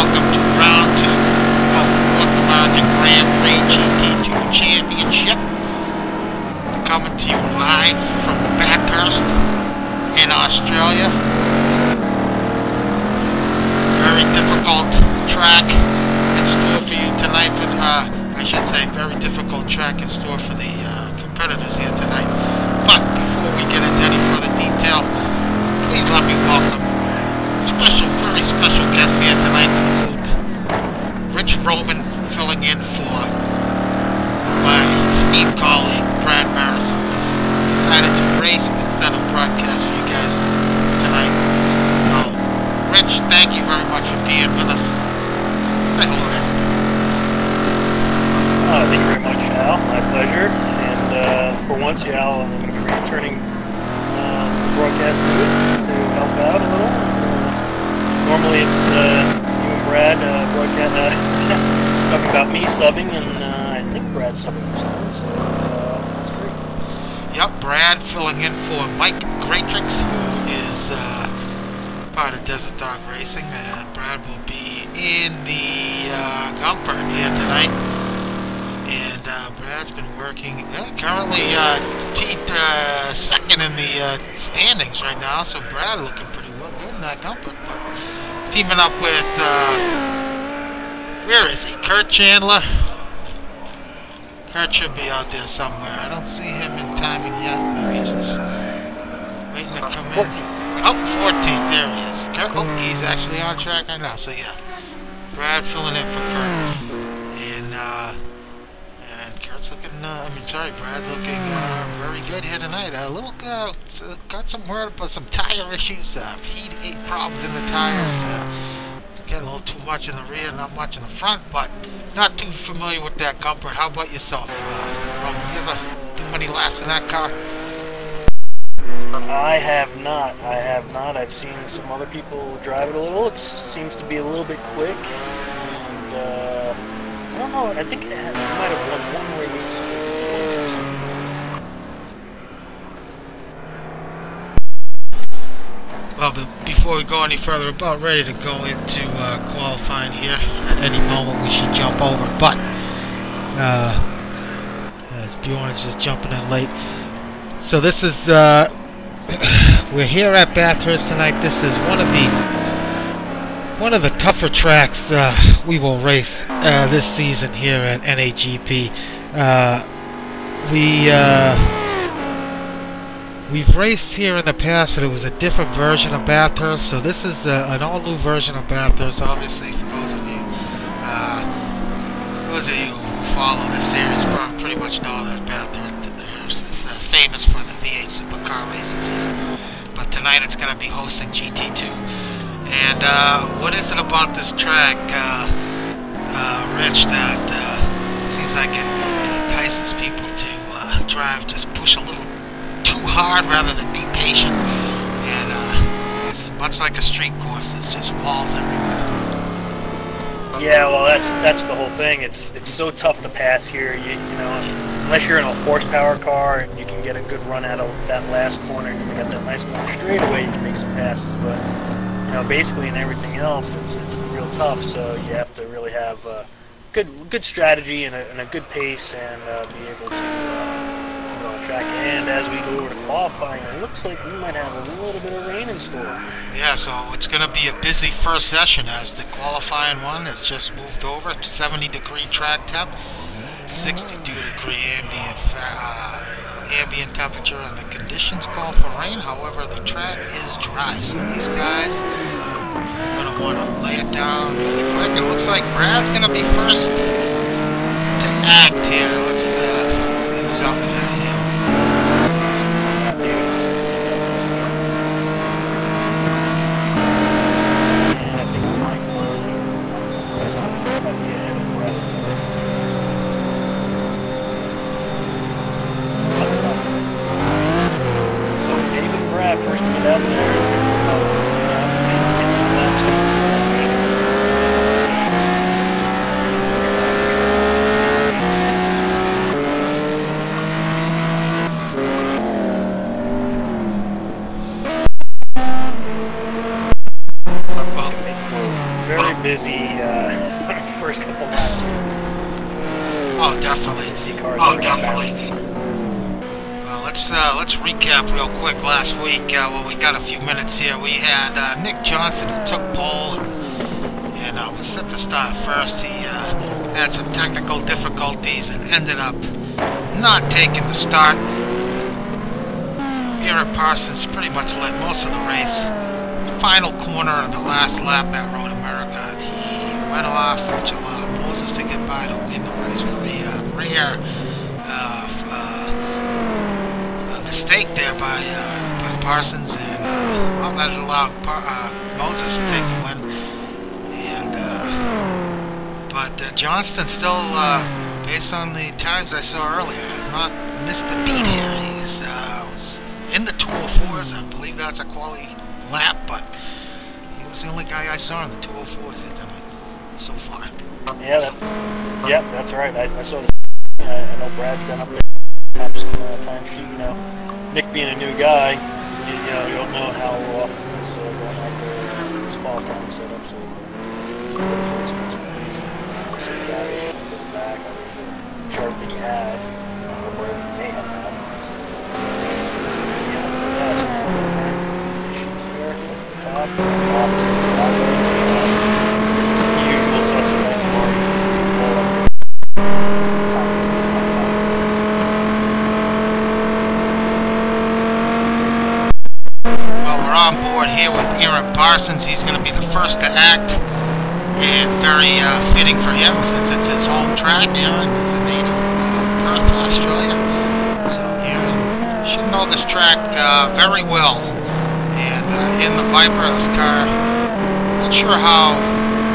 welcome to round 2 of the North American Grand Prix GT2 Championship. Coming to you live from Bathurst in Australia. Very difficult track in store for you tonight. I should say very difficult track in store for the competitors here tonight. But before we get into any further detail, please let me welcome very special guest here tonight to the booth. Rich Roman filling in for my esteemed colleague Brad Maris, who has decided to race instead of broadcast for you guys tonight. So, Rich, thank you very much for being with us. Say hello there. Thank you very much, Al. My pleasure. And for once, Al, I'm going to be returning the broadcast booth to help out a little. Normally it's you and Brad talking about me subbing, and I think Brad's subbing this time, so that's great. Yep, Brad filling in for Mike Greatrix, who is part of Desert Dog Racing. Brad will be in the Gumper here tonight, and Brad's been working currently second in the standings right now, so Brad looking pretty well good in that Gumper, but teaming up with, where is he? Kurt Chandler. Kurt should be out there somewhere. I don't see him in timing yet. Maybe he's just waiting to come in. Oh, 14th. There he is. Kurt, oh, he's actually on track right now. So, yeah. Brad filling in for Kurt. And Kurt's looking, Brad's looking very good here tonight. A little, got some word about some tire issues, heat problems in the tires, getting a little too much in the rear, not much in the front, but not too familiar with that Comfort. How about yourself, Roman? You ever do many laps in that car? I have not. I've seen some other people drive it a little. It seems to be a little bit quick, and I don't know, I think it might have won one race. Well, but before we go any further, about ready to go into qualifying here. At any moment we should jump over, but as Bjorn's just jumping in late. So this is, we're here at Bathurst tonight. This is one of the tougher tracks we will race this season here at NAGP. We've raced here in the past, but it was a different version of Bathurst. So this is an all-new version of Bathurst. Obviously, for those of you who follow this series, pretty much know that Bathurst is famous for the V8 supercar races here. But tonight it's going to be hosting GT2. And what is it about this track, Rich, that seems like it entices people to drive, just push a little too hard rather than be patient? And it's much like a street course. There's just walls everywhere. Yeah, well, that's the whole thing. It's so tough to pass here. You know, unless you're in a horsepower car and you can get a good run out of that last corner, and you got that nice long straightaway, you can make some passes, but you know, basically in everything else, it's real tough. So you have to really have good strategy and a good pace, and be able to go on track. And as we go over to qualifying, it looks like we might have a little bit of rain in store. Yeah, so it's going to be a busy first session as the qualifying one has just moved over. 70-degree track temp, 62-degree ambient temperature, and the conditions call for rain. However, the track is dry, so these guys are going to want to lay it down really quick. It looks like Brad's going to be first to act here. Let's see who's up ahead of him. First to get out there. very busy first couple laps. Oh, definitely. See cars definitely. Well, let's recap real quick last week. Well, we got a few minutes here. We had Nick Johnson who took pole and was set to start first. He had some technical difficulties and ended up not taking the start. Garrett Parsons pretty much led most of the race. Final corner of the last lap at Road America, he went off, which allowed Moses to get by to win the race. Very rare mistake there by Parsons, and well, that allowed Moses to take the win. And but Johnston still, based on the times I saw earlier, has not missed a beat here. He's was in the 204s. I believe that's a quality lap, but he was the only guy I saw in the 204s here tonight so far. Yeah, that's right. I saw this. I know Brad's done up there time sheet. You know, Nick being a new guy, you don't know how often he's going out there his qualifying setup. So back chart that you had, or whatever you may have had. Usual suspects Well, we're on board here with Aaron Parsons. He's going to be the first to act, and very fitting for him since it's his home track. Aaron is a native of Perth, Australia, so Aaron should know this track very well. And in the Viper, this car, not sure how.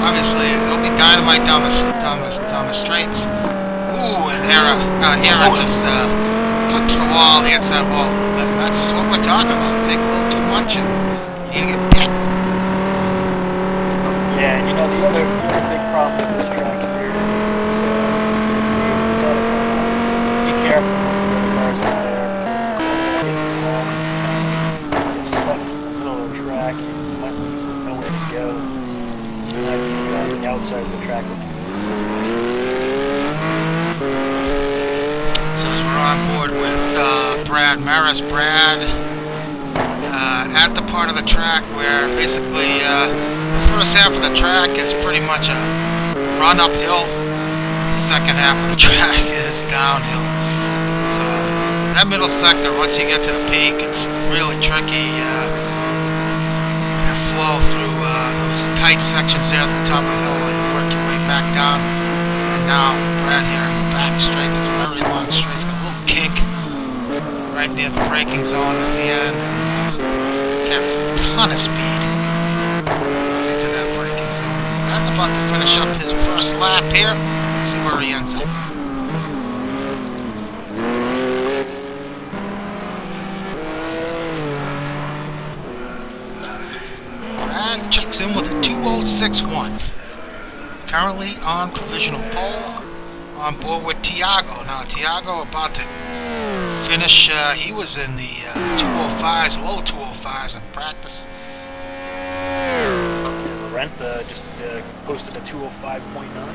Obviously, it'll be dynamite down the straights. Ooh, and Aaron just clips the wall, the inside wall. But that's what we're talking about. Take a little too much, and you're gonna get bit. Yeah, and the other big problem with this track here is you gotta be careful with the cars out there because it's stuck in the middle of the track and you might know where to go. You might be on the outside of the track. So as we're on board with Brad Maris, Brad at the part of the track where basically the first half of the track is pretty much a run uphill. The second half of the track is downhill. So that middle sector, once you get to the peak, it's really tricky. That flow through those tight sections there at the top of the hill, and you work your way back down. And now Brad here in the back straight, there's a very long straight. It's got a little kink right near the braking zone at the end, and carrying a ton of speed into that braking zone. Brad's about to finish up his first lap here. Let's see where he ends up. Brad checks in with a 2:06.1. Currently on provisional pole, on board with Thiago. Now Thiago about to finish, he was in the 205s, low 205s in practice. Laurent just posted a 205.9.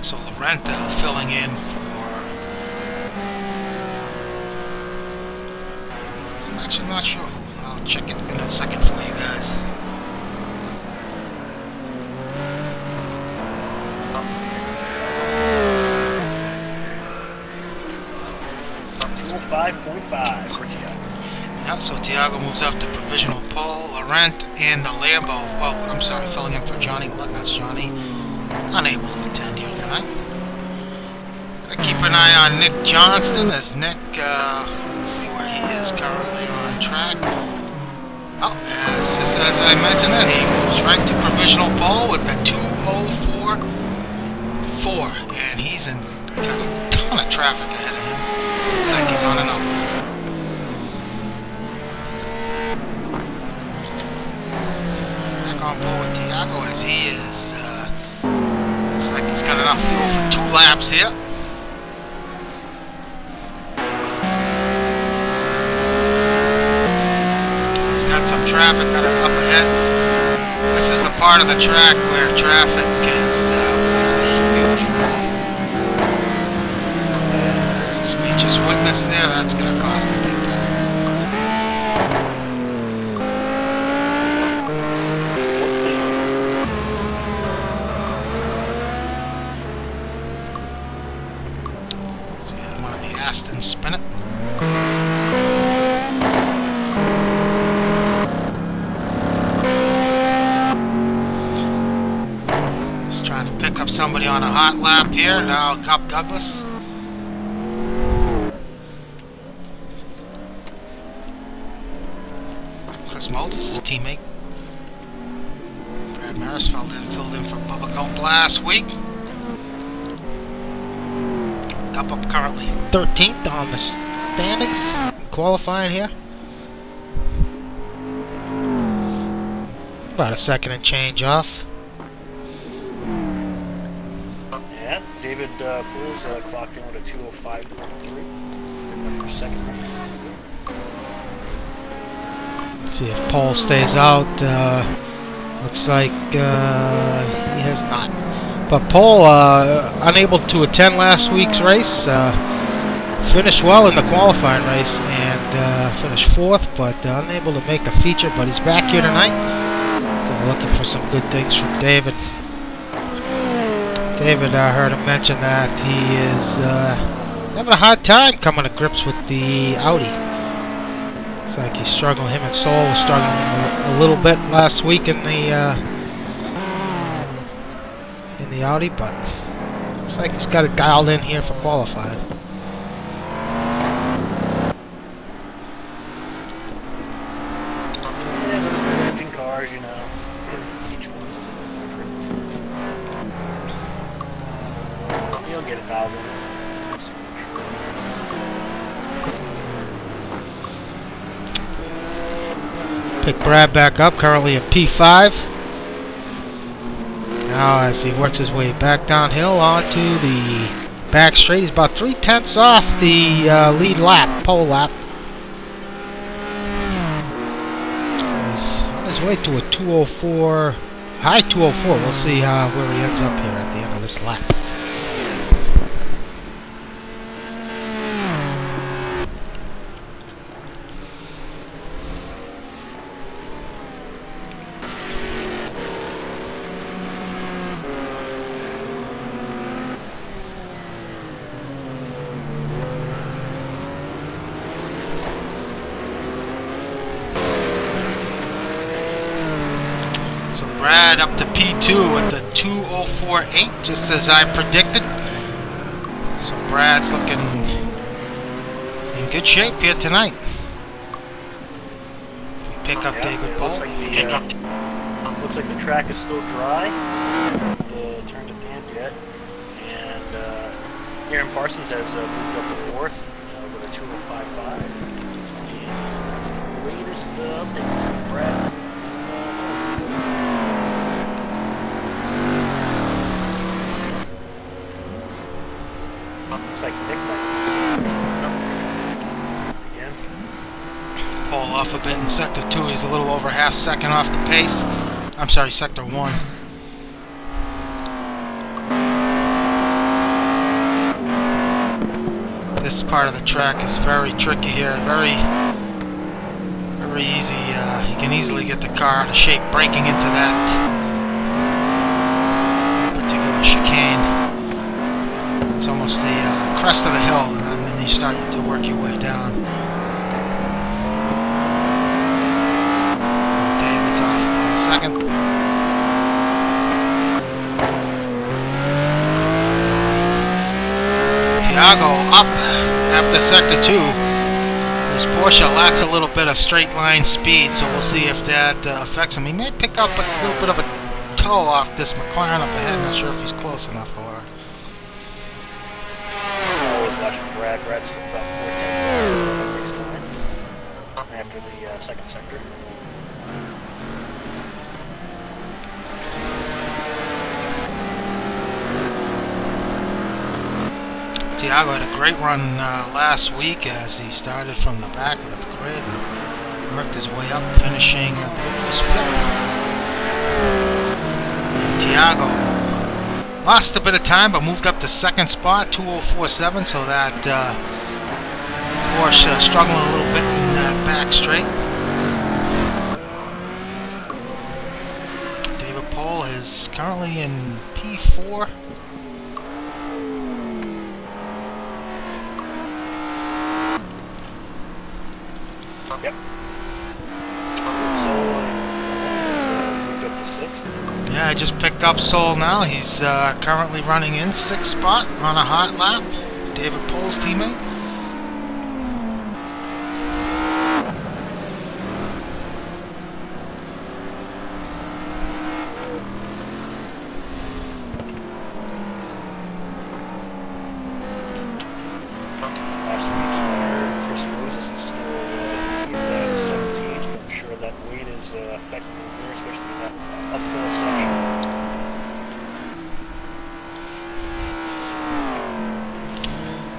So Laurent filling in for... I'm actually not sure who. I'll check it in a second for you guys. 5.5 for Thiago. Yeah, so Thiago moves up to provisional pole. Laurent in the Lambo. Well, I'm sorry, filling in for Johnny. Look, that's Johnny. Unable to attend here tonight. Gotta keep an eye on Nick Johnston as Nick, let's see where he is currently on track. Oh, as I mentioned that, he moves right to provisional pole with the 2:04.4. And he's got a ton of traffic ahead of him. Looks like he's on and up. Back on board with Thiago as he is. Looks like he's got enough fuel for 2 laps here. He's got some traffic up ahead. This is the part of the track where traffic is huge. As we just witnessed there, that's going to cost a big time. So we had one of the Astons spin it. Pick up somebody on a hot lap here. Now Cup Douglas. Chris Moulds is his teammate. Brad Maris filled in for Bubba Gump last week. Cup up currently 13th on the standings. Qualifying here. About a second and change off. David Pools clocked in with a 2:05.3. For second. Let's see if Paul stays out. Looks like he has not. But Paul, unable to attend last week's race, finished well in the qualifying race and finished 4th, but unable to make the feature. But he's back here tonight. So we're looking for some good things from David. David, I heard him mention that he is having a hard time coming to grips with the Audi. It's like he's struggling. Him and Sol was struggling a little bit last week in the Audi, but looks like he's got it dialed in here for qualifying. Cars, you know. He'll get it dialed in. Pick Brad back up, currently at P5. Now as he works his way back downhill onto the back straight, he's about 3/10 off the lead lap, pole lap. He's on his way to a 204, high 204. We'll see where he ends up here at the end of this lap. Brad up to P2 with the 2:04.8, just as I predicted. So Brad's looking in good shape here tonight. Pick up David Paul. Looks like the track is still dry. Haven't turned it damp yet. And Aaron Parsons has moved up to 4th with a 2:05.5. And that's the latest update from Brad. Looks like Nick again. Paul off a bit in Sector 2. He's a little over half second off the pace. I'm sorry, Sector 1. This part of the track is very tricky here. Very easy. You can easily get the car out of shape braking into that particular chicane. It's almost the crest of the hill, and then you start to work your way down. David's off in a second. Thiago up after Sector 2. This Porsche lacks a little bit of straight line speed, so we'll see if that affects him. He may pick up a little bit of a toe off this McLaren up ahead. Not sure if he's close enough for her. Brad's still about 14 after the second sector. Thiago had a great run last week as he started from the back of the grid and worked his way up, finishing just fifth. Thiago lost a bit of time, but moved up to second spot, 2:04.7. So that Porsche struggling a little bit in that back straight. David Pohl is currently in P4. Yep. Yeah, I just picked up Sol now. He's currently running in 6th spot on a hot lap. David Pohl's teammate.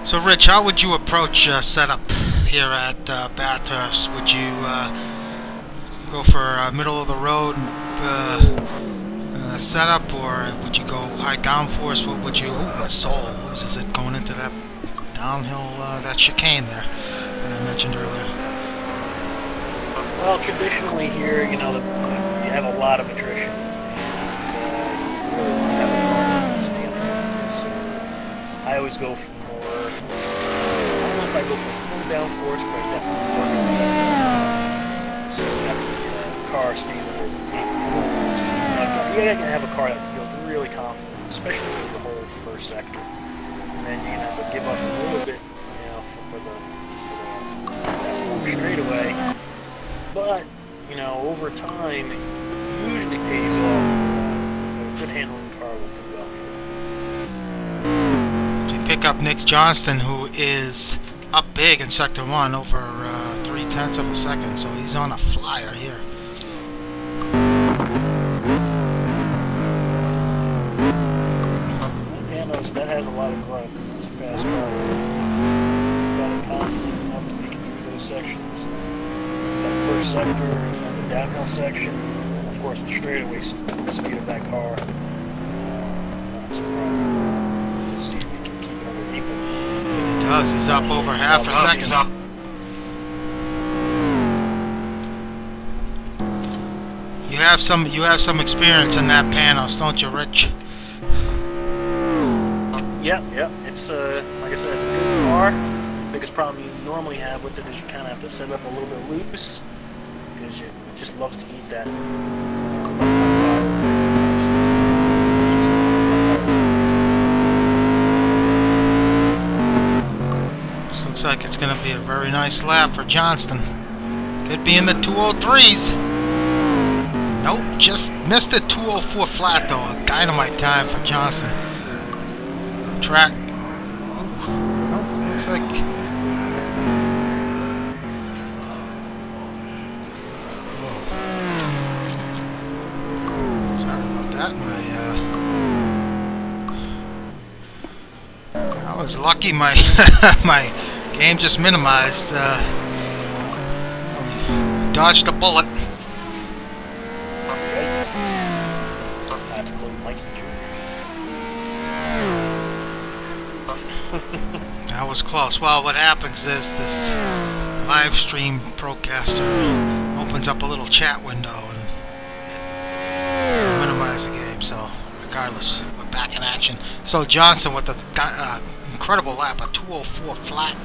So Rich, how would you approach setup here at Bathurst? Would you go for middle of the road setup, or would you go high downforce? What would you? Oh, Sol loses it going into that downhill, that chicane there that I mentioned earlier. Well, traditionally here, you know, you have a lot of attrition. I always go for more. I don't know if I go for full downforce, but I definitely work on that. So that the car stays under 8. You gotta have a car that feels really confident, especially with the whole first sector. And then you're gonna have to give up a little bit, you know, for that long straightaway. But you know, over time, it usually pays off. So a good handling car will do well here. Pick up Nick Johnston, who is up big in Sector 1 over 0.3 of a second, so he's on a flyer here. That has a lot of grunt. It's a fast car. He's got it confident enough to make it through those sections. That first sector, and the downhill section, and of course the straightaway speed of that car. Not surprising. We'll see if we can keep it underneath him. He does. He's up over half a second. You have some experience in that Panos, don't you, Rich? Yep. It's like I said, it's a good car. The biggest problem you normally have with it is you kind of have to set it up a little bit loose because it just loves to eat that. This looks like it's going to be a very nice lap for Johnston. Could be in the 203s. Nope, just missed it. 204 flat though. A dynamite time for Johnston. Track. Oh, looks like. Whoa. Sorry about that. I was lucky. My my game just minimized. Dodged a bullet. That was close. Well, what happens is this live stream broadcaster opens up a little chat window and it minimizes the game. So regardless, we're back in action. So Johnson with the incredible lap, a 204 flat.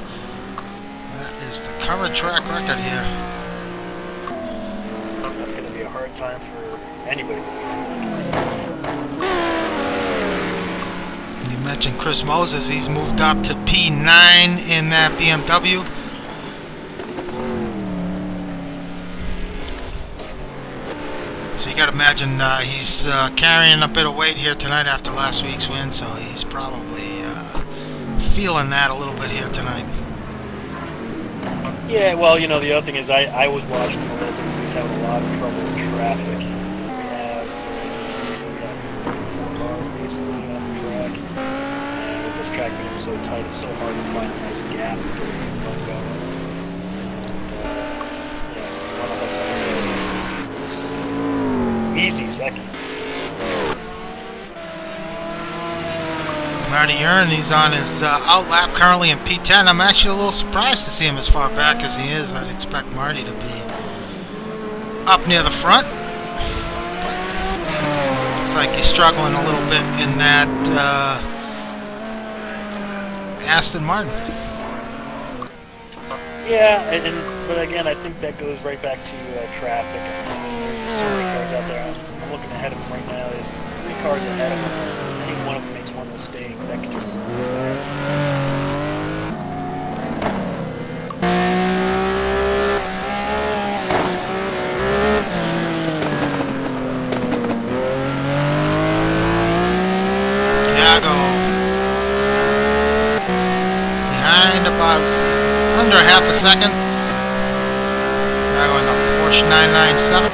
That is the current track record here. That's going to be a hard time for anybody. You mentioned Chris Moses. He's moved up to P9 in that BMW. So you got to imagine he's carrying a bit of weight here tonight after last week's win. So he's probably feeling that a little bit here tonight. Yeah, well, you know, the other thing is I was watching him a little bit. He's having a lot of trouble in traffic. We have 4 cars basically on the track. And with this track being so tight, it's so hard to find a nice gap to get the run going. And, yeah, one of us easy second. Marty Ern, he's on his out lap currently in P10. I'm actually a little surprised to see him as far back as he is. I'd expect Marty to be up near the front. It's like he's struggling a little bit in that Aston Martin. Yeah, but again, I think that goes right back to traffic. There's so many cars out there. I'm looking ahead of him right now. There's 3 cars ahead of him. Any one of them makes one mistake, that could just Thiago behind about under half a second. Thiago in the Porsche 997.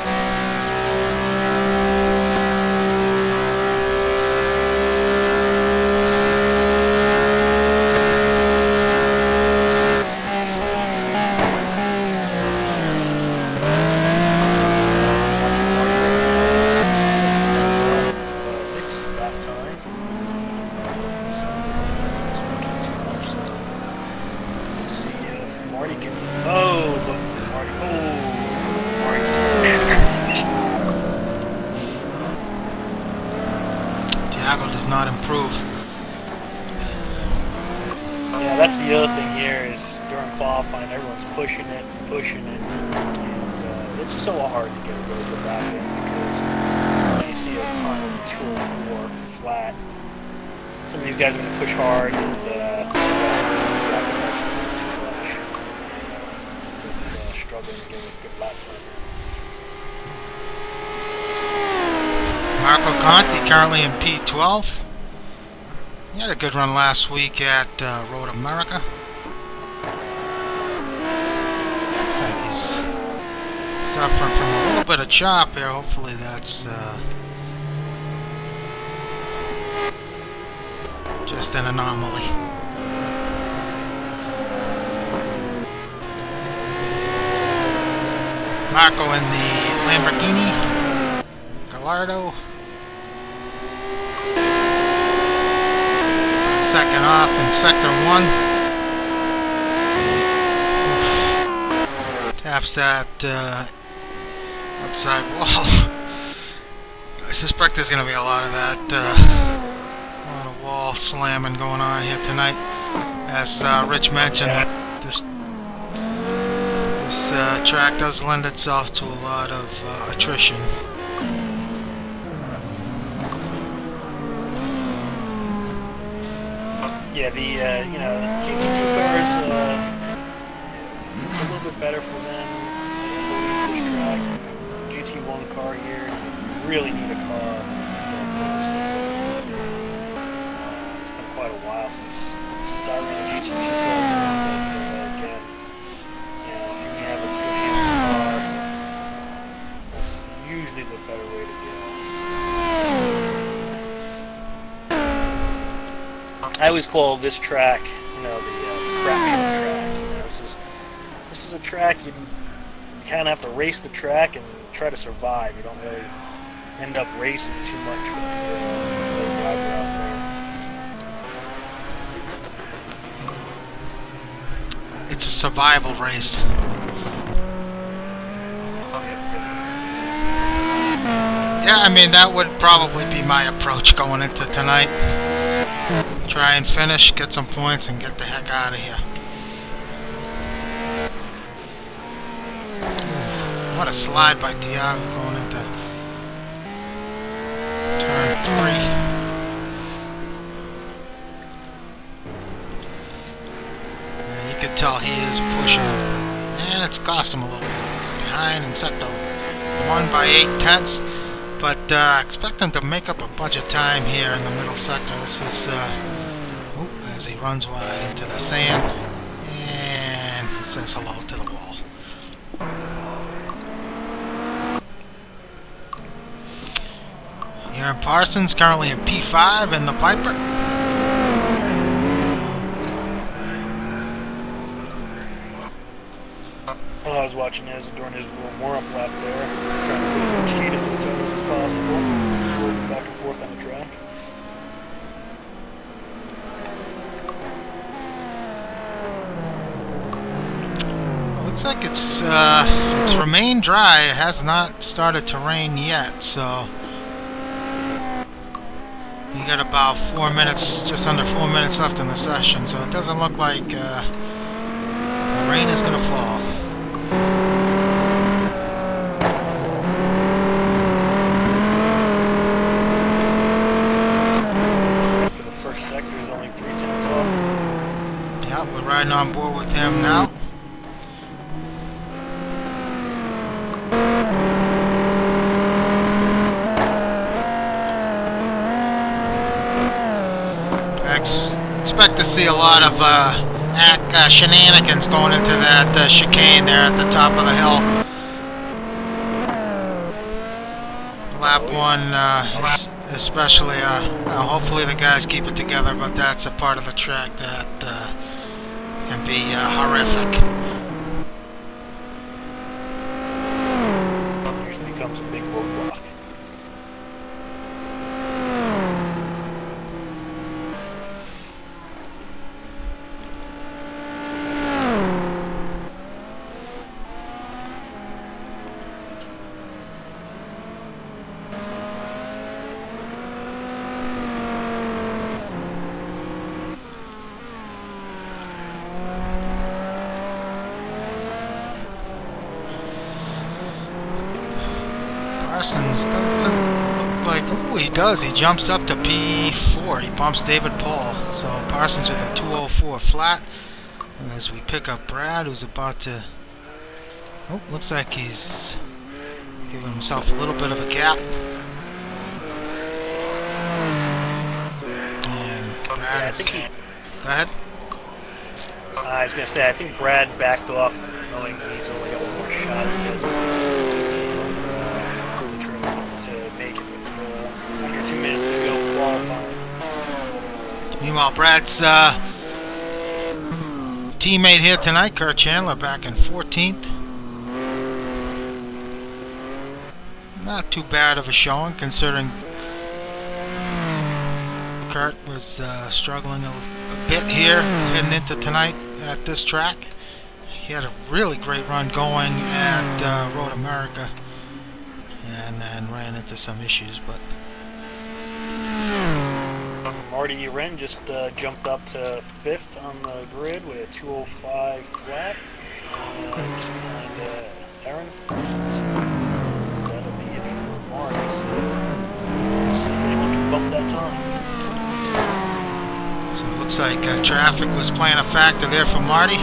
Thiago does not improve. Yeah, that's the other thing here is during qualifying, everyone's pushing it, and it's so hard to get a really good lap in because you see a ton of 2 or 4 flat. Some of these guys are going to push hard and struggling to get a good lap time. Marco Conti currently in P12. He had a good run last week at Road America. Looks like he's suffering from a little bit of chop here. Hopefully that's just an anomaly. Marco in the Lamborghini Gallardo. Second off in sector 1. Taps that outside wall. I suspect there's going to be a lot of that, a lot of wall slamming going on here tonight. As Rich mentioned, that this track does lend itself to a lot of attrition. Yeah, the the GT2 cars, it's a little bit better for them. This track, GT1 car here, you really need a car. It's been quite a while since I ran a GT2 car. But again, if you can have a good handling car, that's usually the better way to go. I always call this track, the crap track. This is a track you kind of have to race the track and try to survive. You don't really end up racing too much with the driver out there. It's a survival race. Yeah, I mean that would probably be my approach going into tonight. Try and finish, get some points, and get the heck out of here. What a slide by Thiago going into turn 3. Yeah, you could tell he is pushing, and it's cost him a little bit. He's behind in sector 1 by 8/10. But expect him to make up a bunch of time here in the middle sector. This is as he runs wide into the sand and says hello to the wall. Aaron Parsons currently in P5 in the Viper. Well, I was watching as during his little warm-up lap there, trying to put as much heat into the tires as possible, moving back and forth on the track. Looks like it's remained dry. It has not started to rain yet, so you got about 4 minutes, just under 4 minutes left in the session. So it doesn't look like the rain is gonna fall. For the first sector is only 3/10 off. Yeah, we're riding on board with him now. Expect to see a lot of shenanigans going into that chicane there at the top of the hill. Lap 1, especially, hopefully the guys keep it together, but that's a part of the track that can be horrific. Usually becomes a big roadblock. Parsons doesn't look like... Ooh, he does. He jumps up to P4. He bumps David Paul. So Parsons with a 204 flat. And as we pick up Brad, who's about to... Oh, looks like he's giving himself a little bit of a gap. And Brad is... Go ahead. I was going to say, I think Brad backed off knowing he's only got one more shot at this. To make it with under 2 minutes to go qualifying. Meanwhile, Brad's teammate here tonight, Kurt Chandler, back in 14th. Not too bad of a showing, considering Kurt was struggling a bit here heading into tonight at this track. He had a really great run going at Road America, and then ran into some issues, but Marty Wren just jumped up to 5th on the grid with a 205 flat. Just behind Aaron. That'll be it for Marty. So see if anyone can bump that time. So it looks like traffic was playing a factor there for Marty.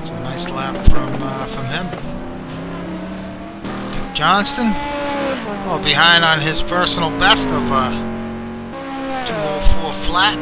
It's a nice lap from him. Duke Johnston, well, behind on his personal best of 204 flat.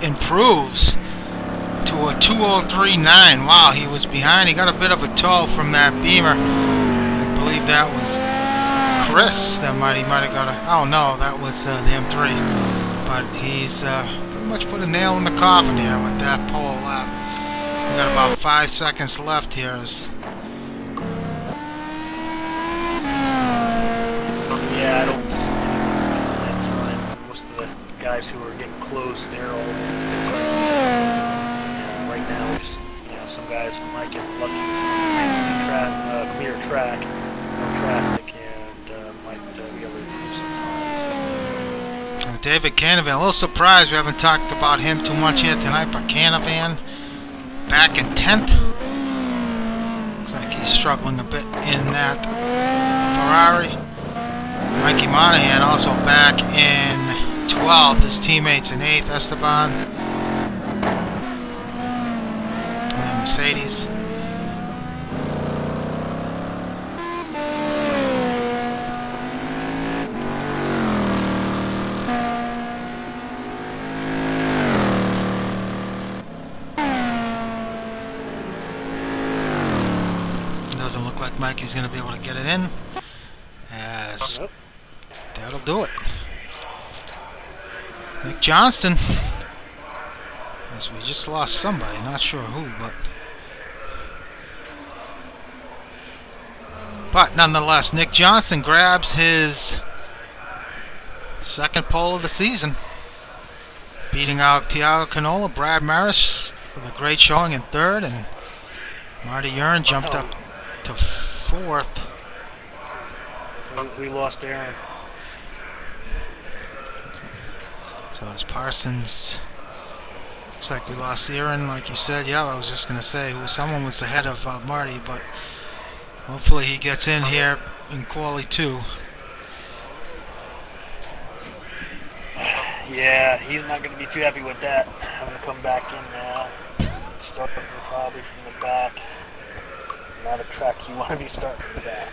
Improves to a 203.9. Wow, he was behind. He got a bit of a tow from that Beamer. I believe that was Chris that he might have got a... Oh no, that was the M3. But he's pretty much put a nail in the coffin here with that pole lap. We got about 5 seconds left here. Yeah, I don't see that time. Most of the guys who are getting close, they're all right now. Just, some guys might get lucky with some clear track, no traffic, and might be able to do some time. David Canavan, a little surprised we haven't talked about him too much here tonight, but Canavan back in 10th. Looks like he's struggling a bit in that Ferrari. Mikey Monahan also back in 12th. His teammates in 8th, Esteban. And then Mercedes. doesn't look like Mikey's going to be able to get it in. As that'll do it. Nick Johnston. As we just lost somebody, not sure who, but nonetheless, Nick Johnston grabs his second pole of the season, beating out Thiago Canola. Brad Maris with a great showing in third, and Marty Urn jumped up to fourth. We lost Aaron. So as Parsons, looks like we lost Aaron, like you said. Yeah, I was just going to say someone was ahead of Marty, but hopefully he gets in here in quali 2. Yeah, he's not going to be too happy with that. I'm going to come back in now. Start probably from the back. Not a track you want to be starting from the back.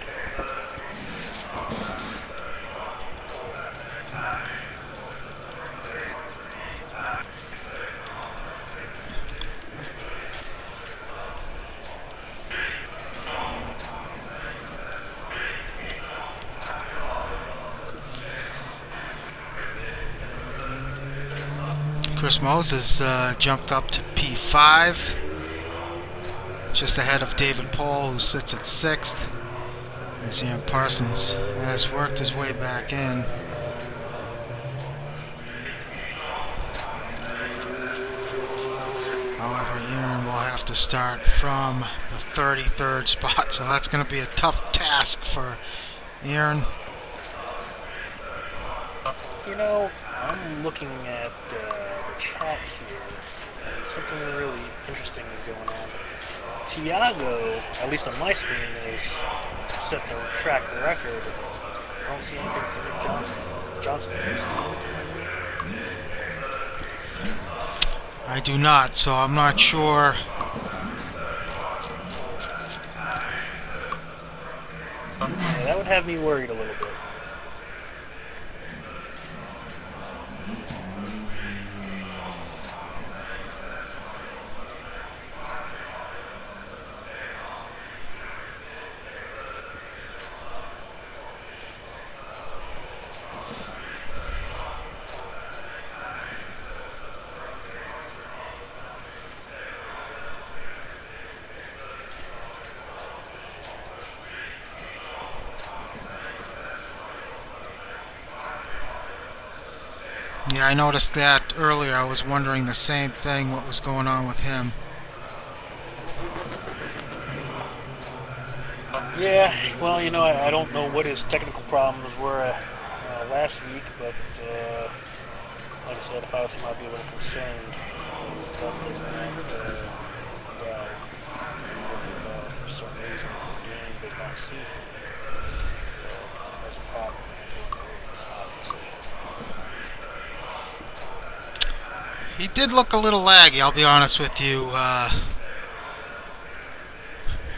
Chris Moses jumped up to P5, just ahead of David Paul, who sits at 6th. As Ian Parsons has worked his way back in. However, Aaron will have to start from the 33rd spot, so that's going to be a tough task for Aaron. You know, I'm looking at the chat here, and something really interesting is going on. Thiago, at least on my screen, has set the track record. I don't see anything from Nick Johnston. I do not, so I'm not sure. Yeah, that would have me worried a little bit. Yeah, I noticed that earlier. I was wondering the same thing, what was going on with him. Yeah, well, you know, I don't know what his technical problems were last week, but like I said, if I was him, I'd be a little concerned. Stuff doesn't act well. For some reason, the game does not see him. That's a problem. Obviously. He did look a little laggy, I'll be honest with you,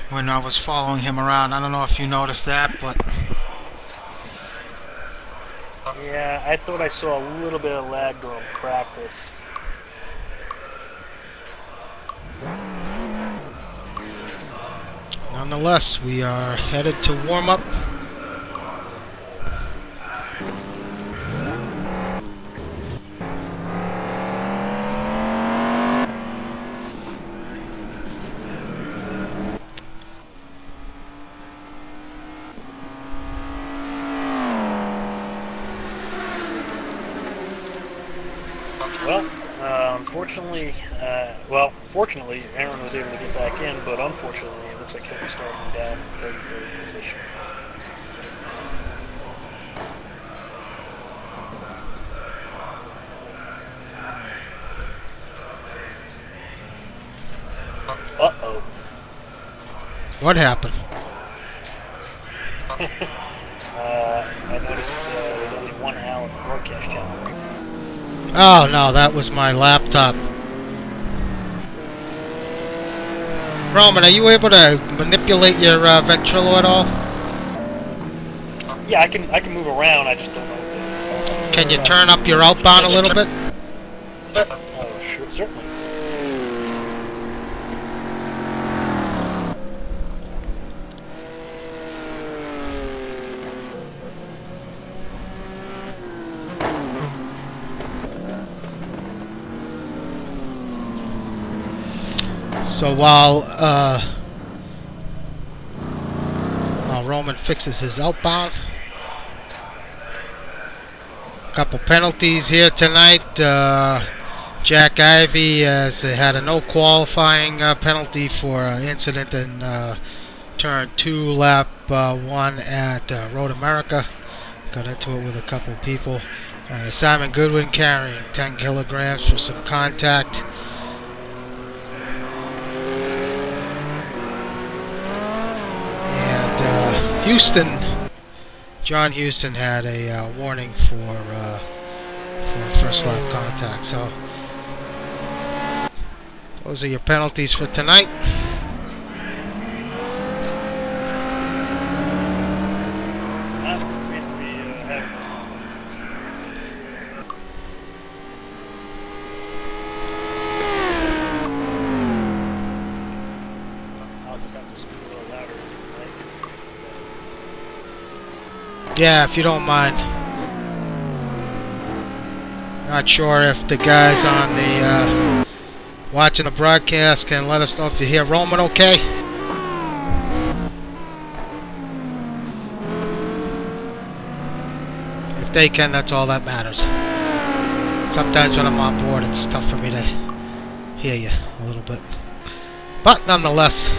when I was following him around. I don't know if you noticed that, but... Yeah, I thought I saw a little bit of lag during practice. Nonetheless, we are headed to warm-up. Fortunately, Aaron was able to get back in, but unfortunately, it looks like he'll be starting down in 33rd position. Uh-oh. What happened? I noticed there's only one Al on the broadcast channel. Oh, no, that was my laptop. Roman, are you able to manipulate your Ventrilo at all? Yeah, I can move around, I just don't know. Can you turn up your outbound a little bit? Oh, sure, certainly. So while Roman fixes his outbound, a couple penalties here tonight. Jack Ivey has had a no qualifying penalty for incident in turn 2, lap 1 at Road America. Got into it with a couple people. Simon Goodwin carrying 10 kilograms for some contact. And John Houston had a warning for first lap contact. So those are your penalties for tonight. Yeah, if you don't mind. Not sure if the guys on the watching the broadcast can let us know if you hear Roman okay. If they can, that's all that matters. Sometimes when I'm on board, it's tough for me to hear you a little bit. But nonetheless.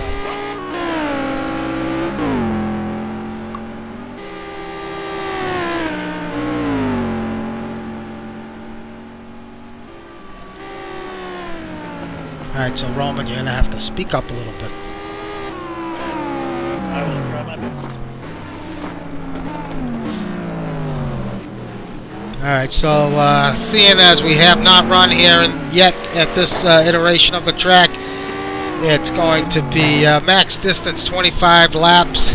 Alright, so Roman, you're going to have to speak up a little bit. I will try my best. Alright, so seeing as we have not run here yet at this iteration of the track, it's going to be max distance 25 laps.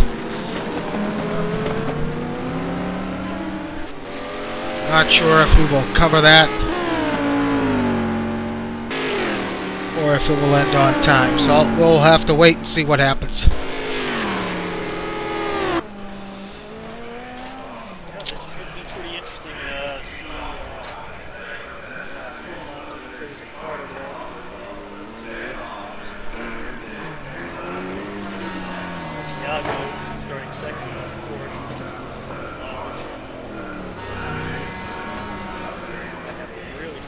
Not sure if we will cover that, or if it will end on time. So we'll have to wait and see what happens. Yeah, this should be pretty interesting to see crazy part of it. Thiago starting second, of course. I have to really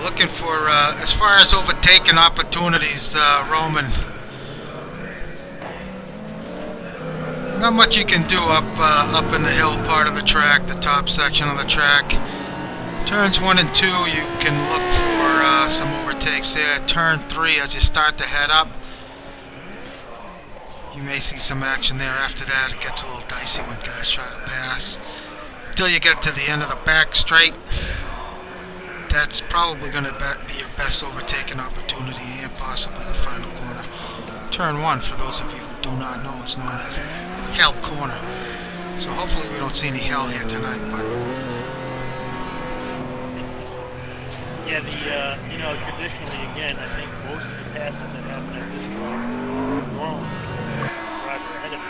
looking for, as far as overtaking opportunities, Roman, not much you can do up in the hill part of the track, the top section of the track. Turns 1 and 2, you can look for some overtakes there. Turn 3, as you start to head up, you may see some action there. After that, it gets a little dicey when guys try to pass. Until you get to the end of the back straight, that's probably going to be your best overtaking opportunity, and possibly the final corner. Turn 1, for those of you who do not know, is known as Hell Corner. So hopefully we don't see any hell here tonight. But yeah, you know, traditionally, again, I think most of the passes that happen at this track normally driver ahead of the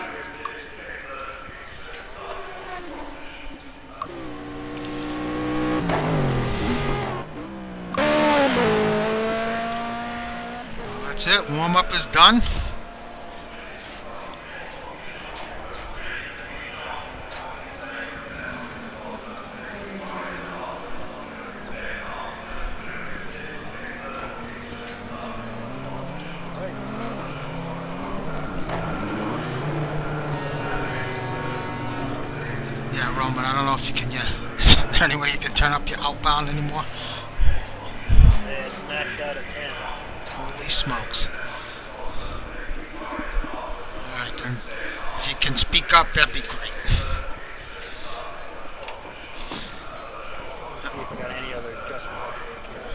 that's it. Warm-up is done. Yeah, Roman, I don't know if you can, is there any way you can turn up your outbound anymore? Yeah, it's maxed out at 10. Holy smokes. Alright, then, if you can speak up, that'd be great. See if we got any other adjustments I can make here.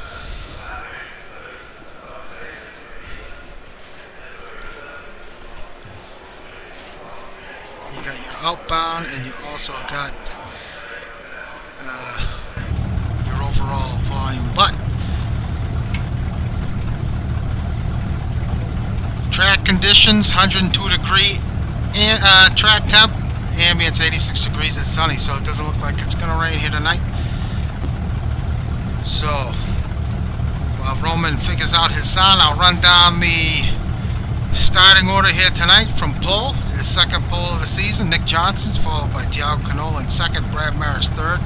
You got your outbound, and you also got your overall volume. But Track conditions, 102 degree track temp. Ambience 86 degrees. It's sunny, so it doesn't look like it's going to rain here tonight. So, while Roman figures out his son, I'll run down the starting order here tonight from pole. His second pole of the season, Nick Johnson's, followed by Thiago Canola in second, Brad Maris third,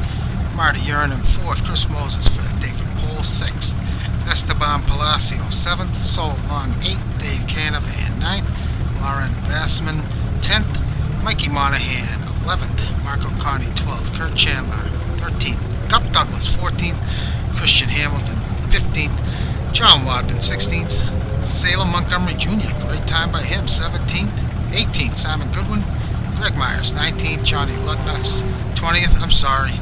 Marty Urin in fourth, Chris Moses fifth, David Pole sixth, Esteban Palacio seventh, Sol Long eighth, Dave Canavan ninth, Lauren Vassman 10th, Mikey Monahan 11th, Marco Conti 12th, Kurt Chandler 13th, Gup Douglas 14th, Christian Hamilton 15th, John Wadden 16th, Salem Montgomery Jr., great time by him, 17th, 18th, Simon Goodwin, Greg Myers 19th, Johnny Lugnuts 20th, I'm sorry,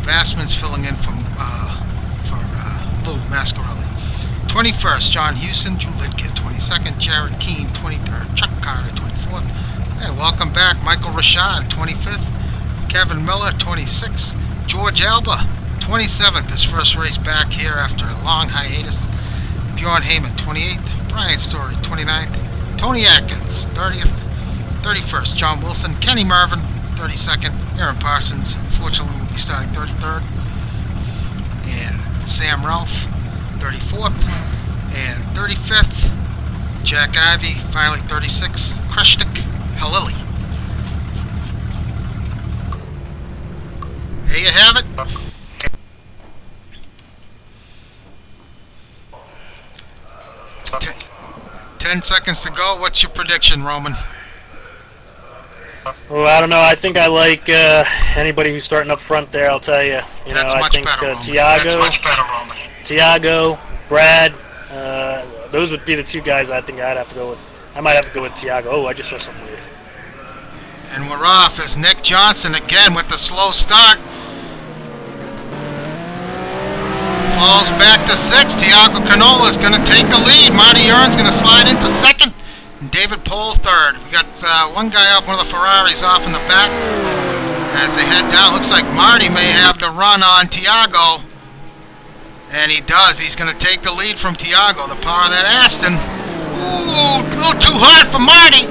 Vassman's filling in for Lou Mascarelli. 21st, John Houston, Drew Lidke 22nd, Jared Keane 23rd, Chuck Carter 24th, and welcome back Michael Rashad 25th, Kevin Miller 26th, George Alba 27th, his first race back here after a long hiatus, Bjorn Heyman 28th, Brian Story 29th, Tony Atkins 30th, 31st, John Wilson, Kenny Mervin 32nd, Aaron Parsons unfortunately will be starting 33rd, and Sam Ralph 34th, and 35th, Jack Ivey, finally 36th, Kreshtik Halili. There you have it. 10 seconds to go. What's your prediction, Roman? Well, I don't know. I think I like anybody who's starting up front there. I'll tell you. I think Thiago, Brad. Those would be the two guys I think I'd have to go with. I might have to go with Thiago. Oh, I just saw something weird. And we're off as Nick Johnson again with the slow start. Falls back to 6th. Thiago Canola is going to take the lead. Marty Urin's going to slide into 2nd. And David Pole 3rd. We got one guy off, one of the Ferraris off in the back. As they head down, looks like Marty may have the run on Thiago. And he does. He's going to take the lead from Thiago. The power of that Aston. Ooh, a little too hard for Marty.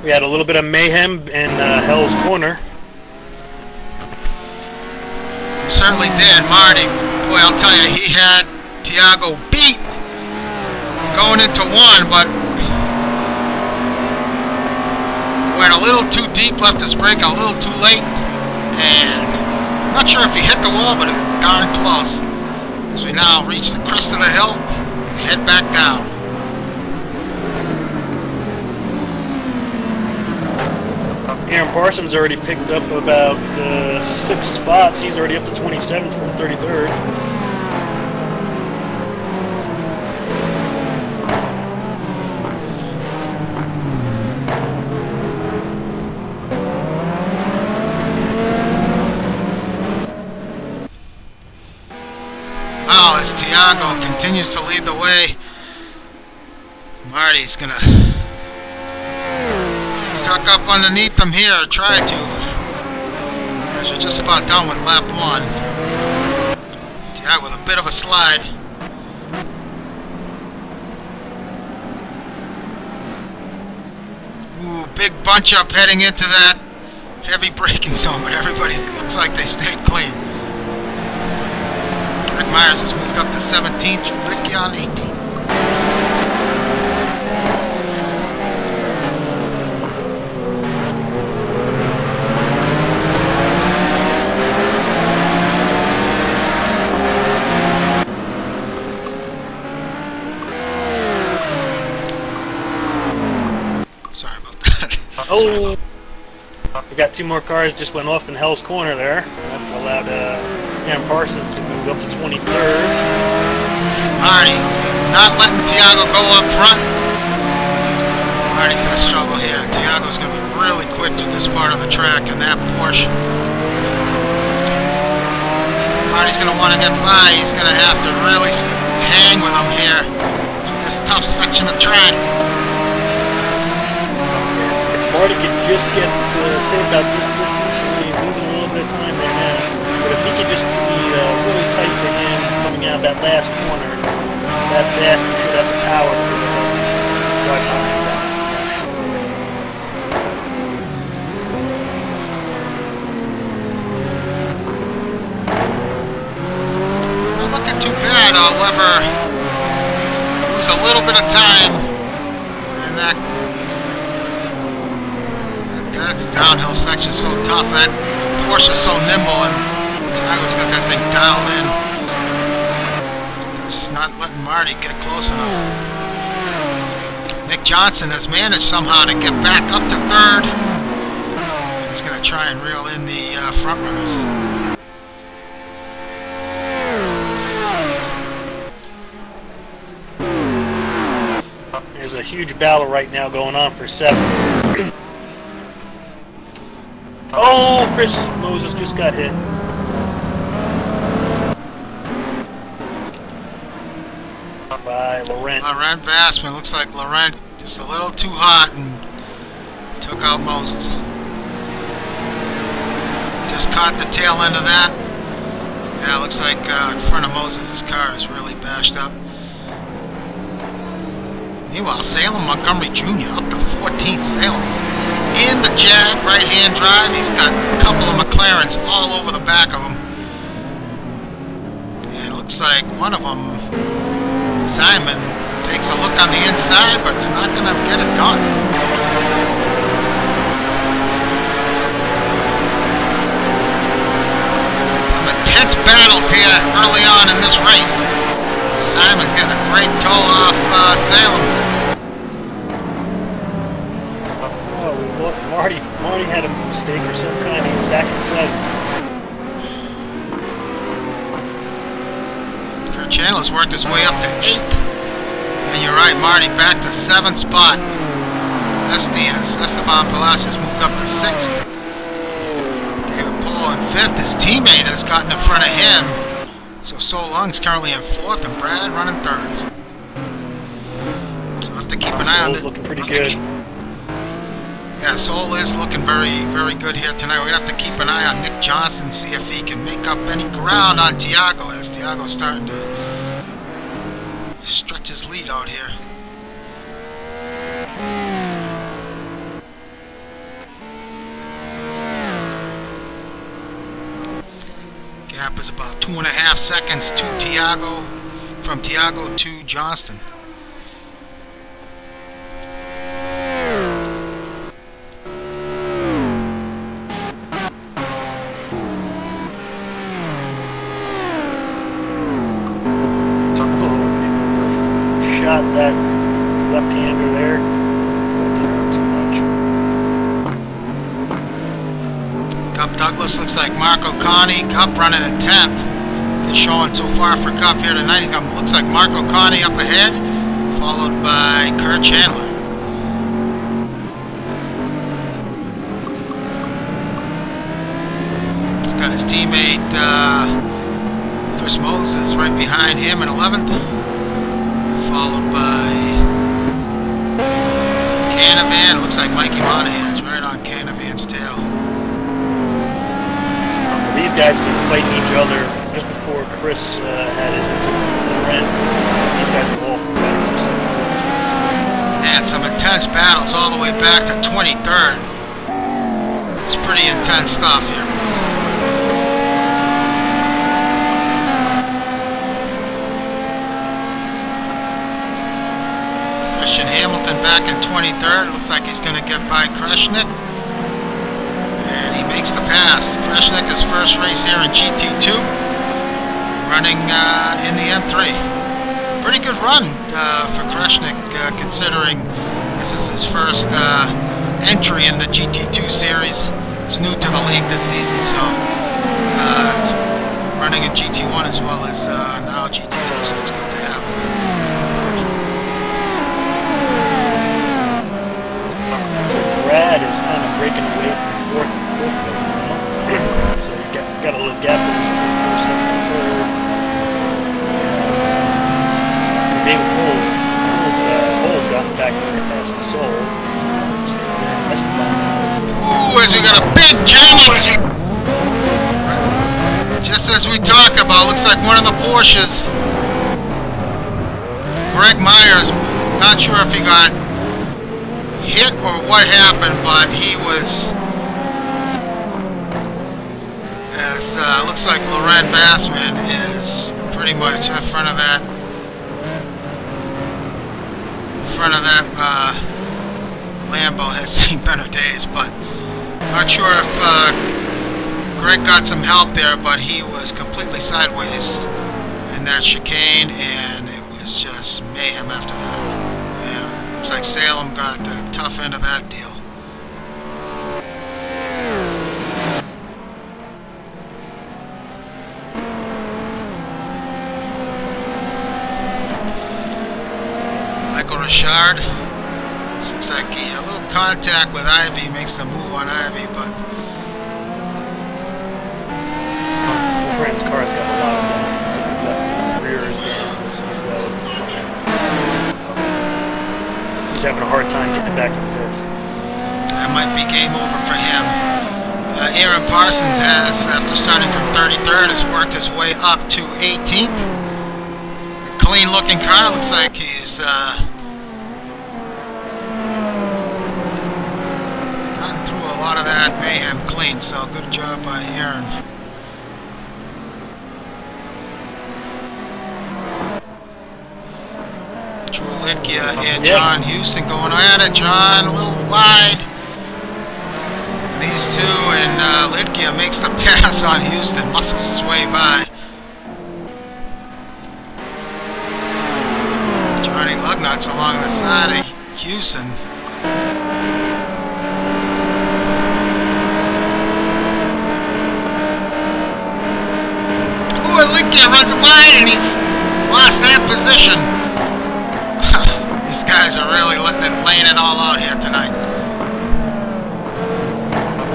We had a little bit of mayhem in Hell's Corner. He certainly did, Marty. Boy, I'll tell you, he had Thiago beat going into 1, but went a little too deep, left his brake a little too late, and I'm not sure if he hit the wall, but it was darn close. As we now reach the crest of the hill and head back down. Aaron Parsons already picked up about 6 spots. He's already up to 27th from 33rd. Wow, as Thiago continues to lead the way, Marty's going to tuck up underneath them here, or try to, as we're just about done with lap 1. Thiago with a bit of a slide. Ooh, big bunch up heading into that heavy braking zone, but everybody looks like they stayed clean. Rick Myers has moved up to 17th, Lidke on 18th. Oh, we got 2 more cars just went off in Hell's Corner there. That allowed Aaron Parsons to move up to 23rd. Marty not letting Thiago go up front. Marty's going to struggle here. Thiago's going to be really quick through this part of the track and that Porsche. Marty's going to want to get by. He's going to have to really hang with him here. this tough section of track. If Marty could just get saved out this distance, he's losing a little bit of time there now. But if he could just be really tight to him coming out that last corner, that fast should have the power to drive behind him. Too bad, however, lose a little bit of time, and that's downhill section so tough. That Porsche's so nimble, and Thiago's got that thing dialed in. It's not letting Marty get close enough. Nick Johnson has managed somehow to get back up to third. He's going to try and reel in the front runners. There's a huge battle right now going on for 7th. Oh, Chris Moses just got hit. By Laurent. Laurent Vassman. Looks like Laurent just a little too hot and took out Moses. Just caught the tail end of that. Yeah, looks like in front of Moses' car is really bashed up. Meanwhile, Salem Montgomery Jr. up to 14th. Salem in the jab, right-hand drive. He's got a couple of McLarens all over the back of him. And it looks like one of them, Simon, takes a look on the inside, but it's not going to get it done. Some intense battles here early on in this race. Simon's getting a great toe off Salem. Marty had a mistake or some kind. He was back in 7th. Kurt Chandler's worked his way up to 8th. And you're right, Marty back to 7th spot. Esteban Palacios moved up to 6th. David Polo in 5th. His teammate has gotten in front of him. So Long's currently in 4th, and Brad running 3rd. So we'll have to keep an eye on this. Looking pretty good. Yeah, Sol is looking very, very good here tonight. We're going to have to keep an eye on Nick Johnson, see if he can make up any ground on Thiago, as Thiago's starting to stretch his lead out here. Gap is about 2.5 seconds to Thiago, from Thiago to Johnston. That left-hander there. Too much. Cup Douglas looks like Marco Conti. Cup running in 10th. It's showing so far for Cup here tonight. He's got, looks like Marco Conti up ahead, followed by Kurt Chandler. He's got his teammate Chris Moses right behind him in 11th. Followed by Canavan. Looks like Mikey Monahan's right on Canavan's tail. These guys been fighting each other just before Chris had his incident with Laurent. These guys are all competitors. And some intense battles all the way back to 23rd. It's pretty intense stuff here. Christian Hamilton back in 23rd. Looks like he's going to get by Kreshnik. And he makes the pass. Kreshnik, his first race here in GT2. Running in the M3. Pretty good run for Kreshnik, considering this is his first entry in the GT2 series. He's new to the league this season, so he's running in GT1 as well as now GT2, so it's good to have him. Brad is kind of breaking away from 4th and 5th, so you got a little gap between 1st, 2nd, and 3rd. David Cole we got a big jam. Just as we talked about, looks like one of the Porsches. Greg Myers, not sure if he got hit or what happened, but he was, as looks like Loren Bassman is pretty much in front of that. Lambo has seen better days, but not sure if Greg got some help there, but he was completely sideways in that chicane, and it was just mayhem after that. And it looks like Salem got the tough end of that deal. Michael Richard. Looks like a little contact with Ivy makes the move on Ivy, but Friend's car's got a lot of damage. The rear is damaged as well as the front. He's having a hard time getting back to this. That might be game over for him. Aaron Parsons has, after starting from 33rd, has worked his way up to 18th. A clean looking car, looks like he's gotten through a lot of that mayhem clean, so good job by Aaron. Litkia and John Houston going at it. John a little wide. And these two, and Litkia makes the pass on Houston, muscles his way by. Johnny Lugnut's along the side of Houston. Ooh, Litkia runs wide and he's lost that position. These guys are really laying it all out here tonight.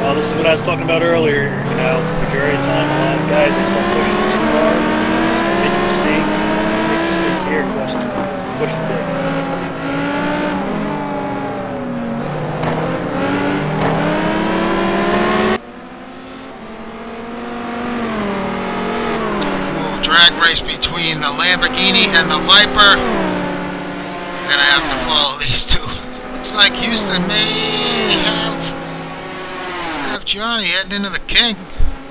Well, this is what I was talking about earlier. You know, majority of the time, a lot of guys, they start pushing too hard, make mistakes. Make a mistake here, question. Push big. Drag race between the Lamborghini and the Viper. Gonna have to follow these two. So it looks like Houston may have Johnny heading into the King.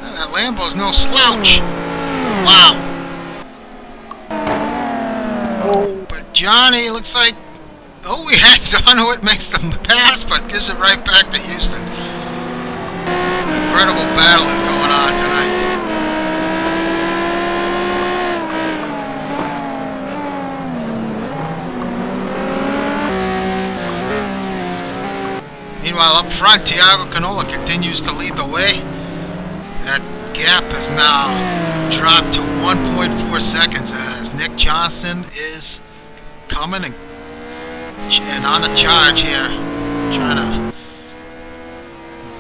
That Lambo's no slouch. Wow. But Johnny looks like, oh, he hangs on to it, makes the pass, but gives it right back to Houston. Incredible battling going on tonight. Meanwhile, up front, Thiago Canola continues to lead the way. That gap has now dropped to 1.4 seconds as Nick Johnson is coming and on the charge here, trying to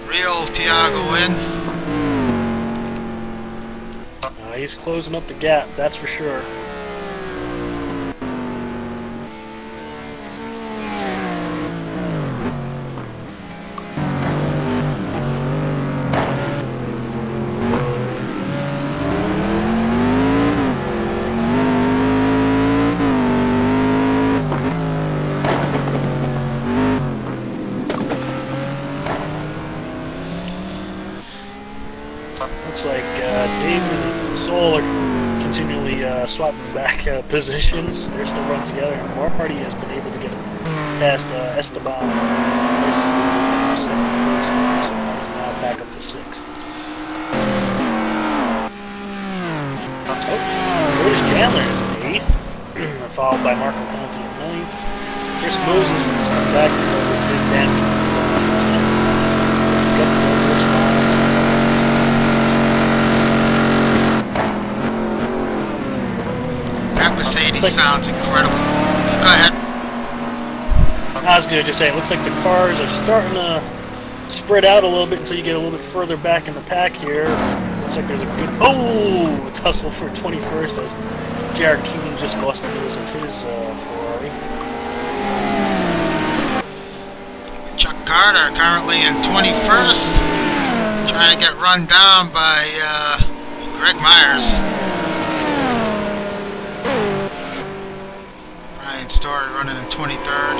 reel Thiago in. He's closing up the gap, that's for sure. Looks like David and Soul are continually swapping back positions. They're still running together, and Marty has been able to get past Esteban. He's now back up to 6th. Curtis Chandler is in 8th, followed by Marco Conti in 9th. Chris Moses has come back with his damage. That Mercedes sounds incredible. Go ahead. I was going to just say, it looks like the cars are starting to spread out a little bit until you get a little bit further back in the pack here. Looks like there's a good, tussle for 21st as Jared Keane just lost the news of his Ferrari. Chuck Carter currently in 21st. trying to get run down by Greg Myers. Brian Story running in 23rd.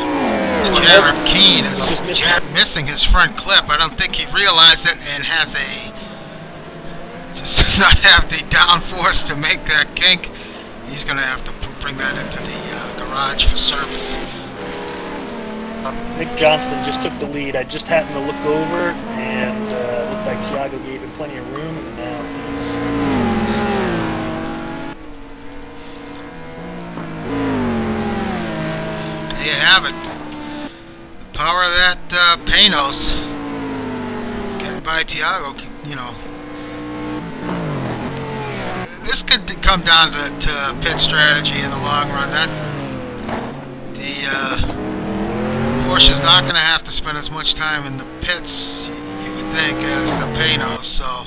And Jared Keane is missing his front clip. I don't think he realized it and has just not have the downforce to make that kink. He's going to have to bring that into the garage for service. Nick Johnston just took the lead. I just happened to look over and looked like Thiago gave him plenty of room, and now there you have it. The power of that Panos getting by Thiago, you know. This could come down to pit strategy in the long run. Porsche's not going to have to spend as much time in the pits, you would think, as the Panos. So,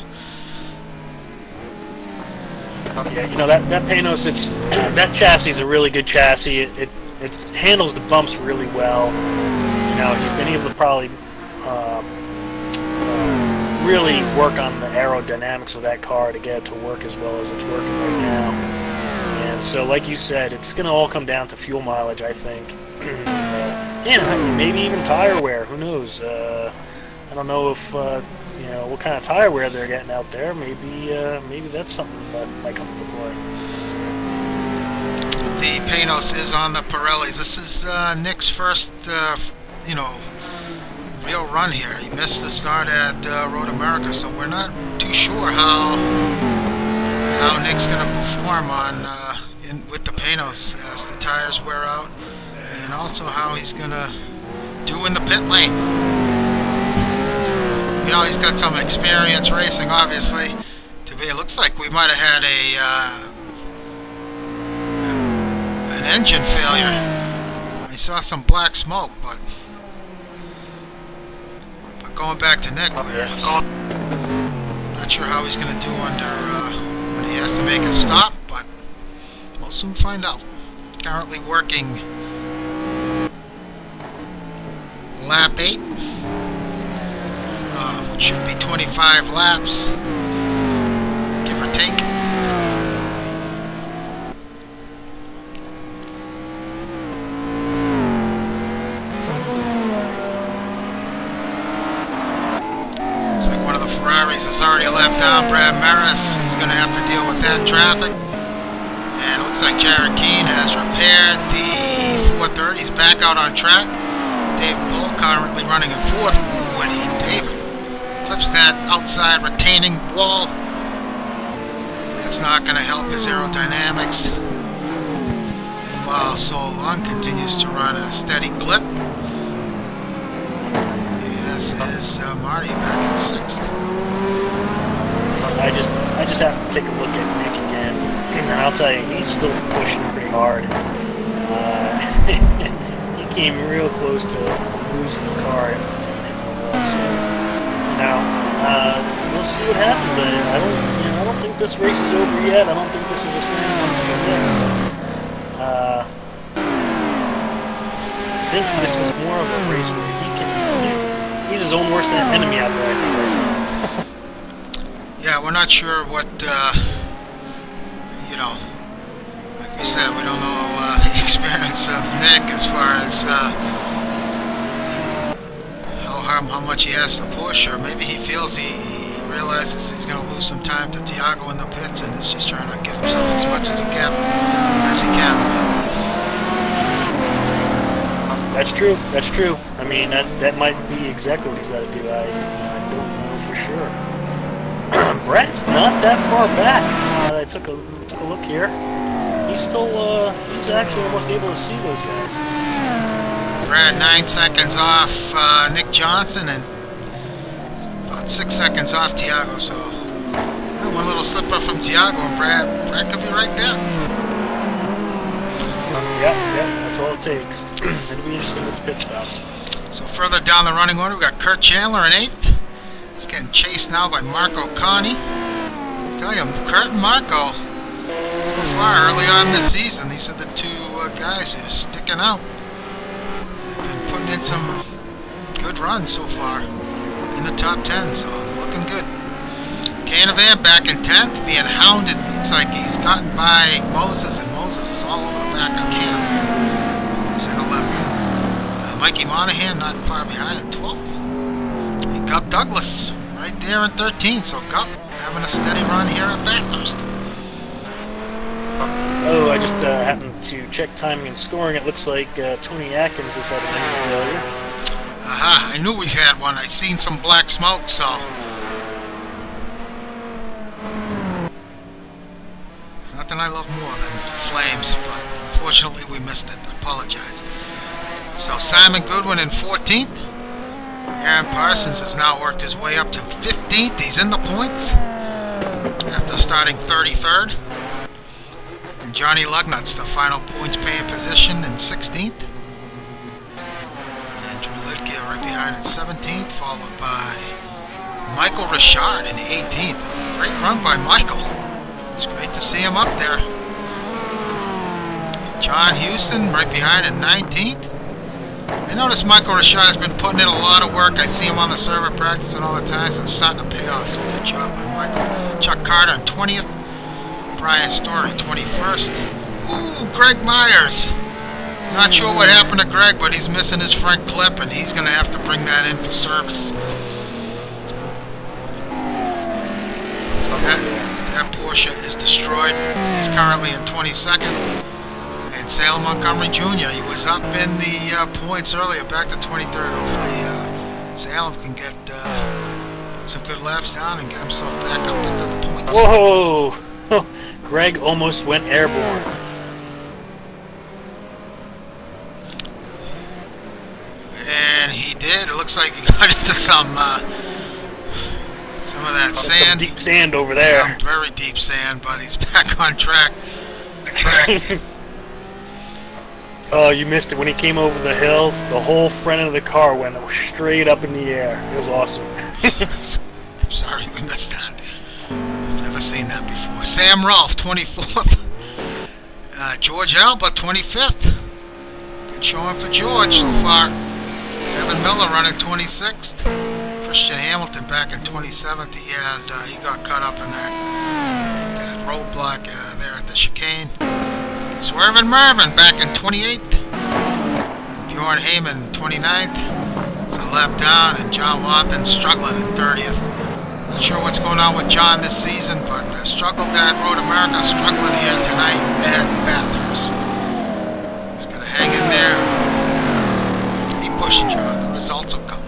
yeah, you know that Panos, that chassis is a really good chassis. It handles the bumps really well. You know, he's been able to probably really work on the aerodynamics of that car to get it to work as well as it's working right now. And so, like you said, it's going to all come down to fuel mileage, I think. And maybe even tire wear. Who knows? I don't know if you know what kind of tire wear they're getting out there. Maybe that's something that might come into play. The Panos is on the Pirellis. This is Nick's first, you know, real run here. He missed the start at Road America, so we're not too sure how Nick's going to perform on with the Panos as the tires wear out, and also how he's going to do in the pit lane. You know, he's got some experience racing, obviously. It looks like we might have had an engine failure. I saw some black smoke, but going back to Nick, we're not sure how he's going to do under when he has to make a stop, but we'll soon find out. Currently working lap 8, which should be 25 laps, give or take. Is already left down. Brad Maris is going to have to deal with that traffic. And it looks like Jared Keane has repaired the 430. He's back out on track. Dave Bull currently running in 4th. When Dave clips that outside retaining wall, that's not going to help his aerodynamics. While So Long continues to run a steady clip. This is Marty back in 6th. I just have to take a look at Nick again, and I'll tell you, he's still pushing pretty hard. He came real close to losing the car. Now, we'll see what happens. I don't think this race is over yet. I don't think this is a slam dunk yet. I think this is more of a race where he's his own worst enemy out there, I think, right now. Yeah, we're not sure what, you know, like we said, we don't know the experience of Nick as far as how much he has to push, or maybe he feels he realizes he's going to lose some time to Thiago in the pits and is just trying to give himself as much as he can. That's true. That's true. I mean, that might be exactly what he's got to do. I don't know for sure. Brett's not that far back. I took a look here. He's actually almost able to see those guys. Brad 9 seconds off Nick Johnson and about 6 seconds off Thiago. So one little slip up from Thiago and Brad could be right there. Yeah, that's all it takes. It'll be interesting with the pit stops. So further down the running order, we've got Kurt Chandler in 8th. He's getting chased now by Marco Conti. I tell you, Kurt and Marco, so far early on this season, these are the two guys who are sticking out. They've been putting in some good runs so far in the top 10, so they're looking looking good. Canavan back in 10th, being hounded. Looks like he's gotten by Moses, and Moses is all over the back of Canavan. He's in 11th. Mikey Monahan not far behind at 12th. And Gup Douglas right there in 13th. So Gup having a steady run here at Bathurst. Oh, I just happened to check timing and scoring. It looks like Tony Atkins has had an engine failure. Aha, I knew we had one. I seen some black smoke, so... There's nothing I love more than flames, but unfortunately we missed it. I apologize. So Simon Goodwin in 14th. Aaron Parsons has now worked his way up to 15th. He's in the points after starting 33rd. And Johnny Lugnut's the final points paying position in 16th. Right behind in 17th, followed by Michael Richard in 18th. Great run by Michael. It's great to see him up there. John Houston right behind in 19th. I noticed Michael Richard has been putting in a lot of work. I see him on the server practicing all the time. So it's starting to pay off. So good job by Michael. Chuck Carter in 20th. Brian Story 21st. Ooh, Greg Myers. Not sure what happened to Greg, but he's missing his front clip, and he's going to have to bring that in for service. That Porsche is destroyed. He's currently in 22nd. And Salem Montgomery Jr., he was up in the points earlier, back to 23rd. Hopefully Salem can get put some good laps down and get himself back up into the points. Whoa! Greg almost went airborne. And he did. It looks like he got into some of that sand. Some deep sand over there. Some very deep sand, but he's back on track. Oh, you missed it. When he came over the hill, the whole front of the car went straight up in the air. It was awesome. I'm sorry we missed that. Never seen that before. Sam Rolfe, 24th. George Alba, 25th. Good showing for George so far. Evan Miller running 26th. Christian Hamilton back in 27th. He got caught up in that roadblock there at the chicane. Swervin' Marvin back in 28th. Bjorn Heyman 29th. It's a lap down, and John Watson struggling in 30th. Not sure what's going on with John this season, but struggled at Road America, struggling here tonight at Bathurst. He's going to hang in there. Pushing John, the results will come.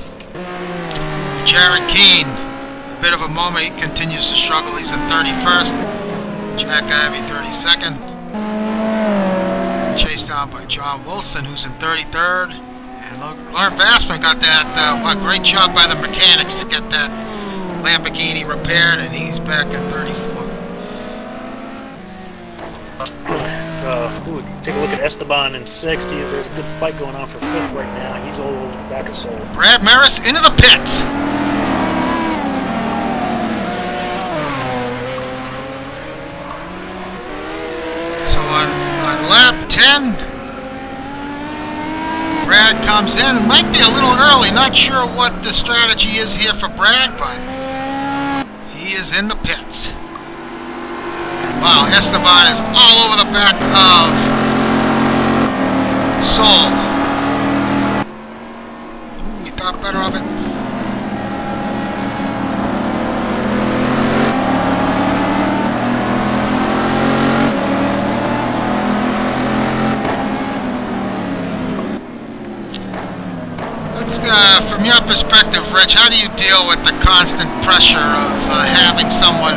Jared Keane, a bit of a moment, he continues to struggle. He's in 31st. Jack Ivey 32nd. And chased down by John Wilson, who's in 33rd. And Lauren Vassman got that great job by the mechanics to get that Lamborghini repaired, and he's back at 34th. Take a look at Esteban in 60th. There's a good fight going on for 5th right now. He's all over the back of Soul. Brad Maris into the pits. So on lap 10, Brad comes in. It might be a little early. Not sure what the strategy is here for Brad, but he is in the pits. Wow, Esteban is all over the back of Soul. Ooh, we thought better of it. Let's, from your perspective, Rich, how do you deal with the constant pressure of having someone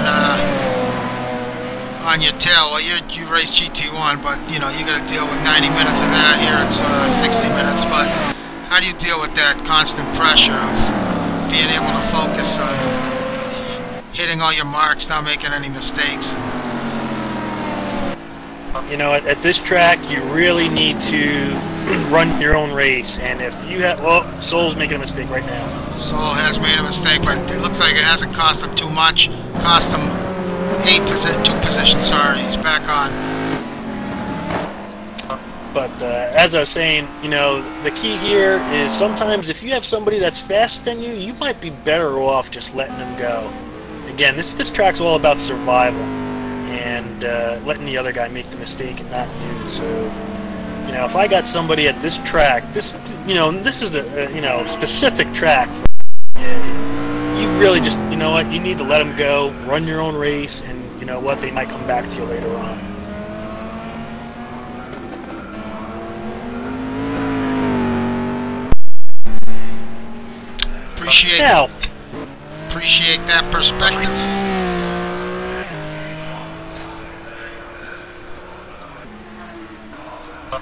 on your tail? Well, you race GT1, but you know you got to deal with 90 minutes of that. Here it's 60 minutes. But how do you deal with that constant pressure of being able to focus on hitting all your marks, not making any mistakes? You know, at this track, you really need to run your own race. And if you have, well, Soul's making a mistake right now. Soul has made a mistake, but it looks like it hasn't cost him too much. Cost him 2 positions, sorry. He's back on. But as I was saying, you know, the key here is sometimes if you have somebody that's faster than you, you might be better off just letting them go. Again, this track's all about survival and letting the other guy make the mistake and not you. So, you know, if I got somebody at this track, this is a you know, specific track. You really just, you know what, you need to let them go, run your own race, and you know what, they might come back to you later on. Appreciate that perspective.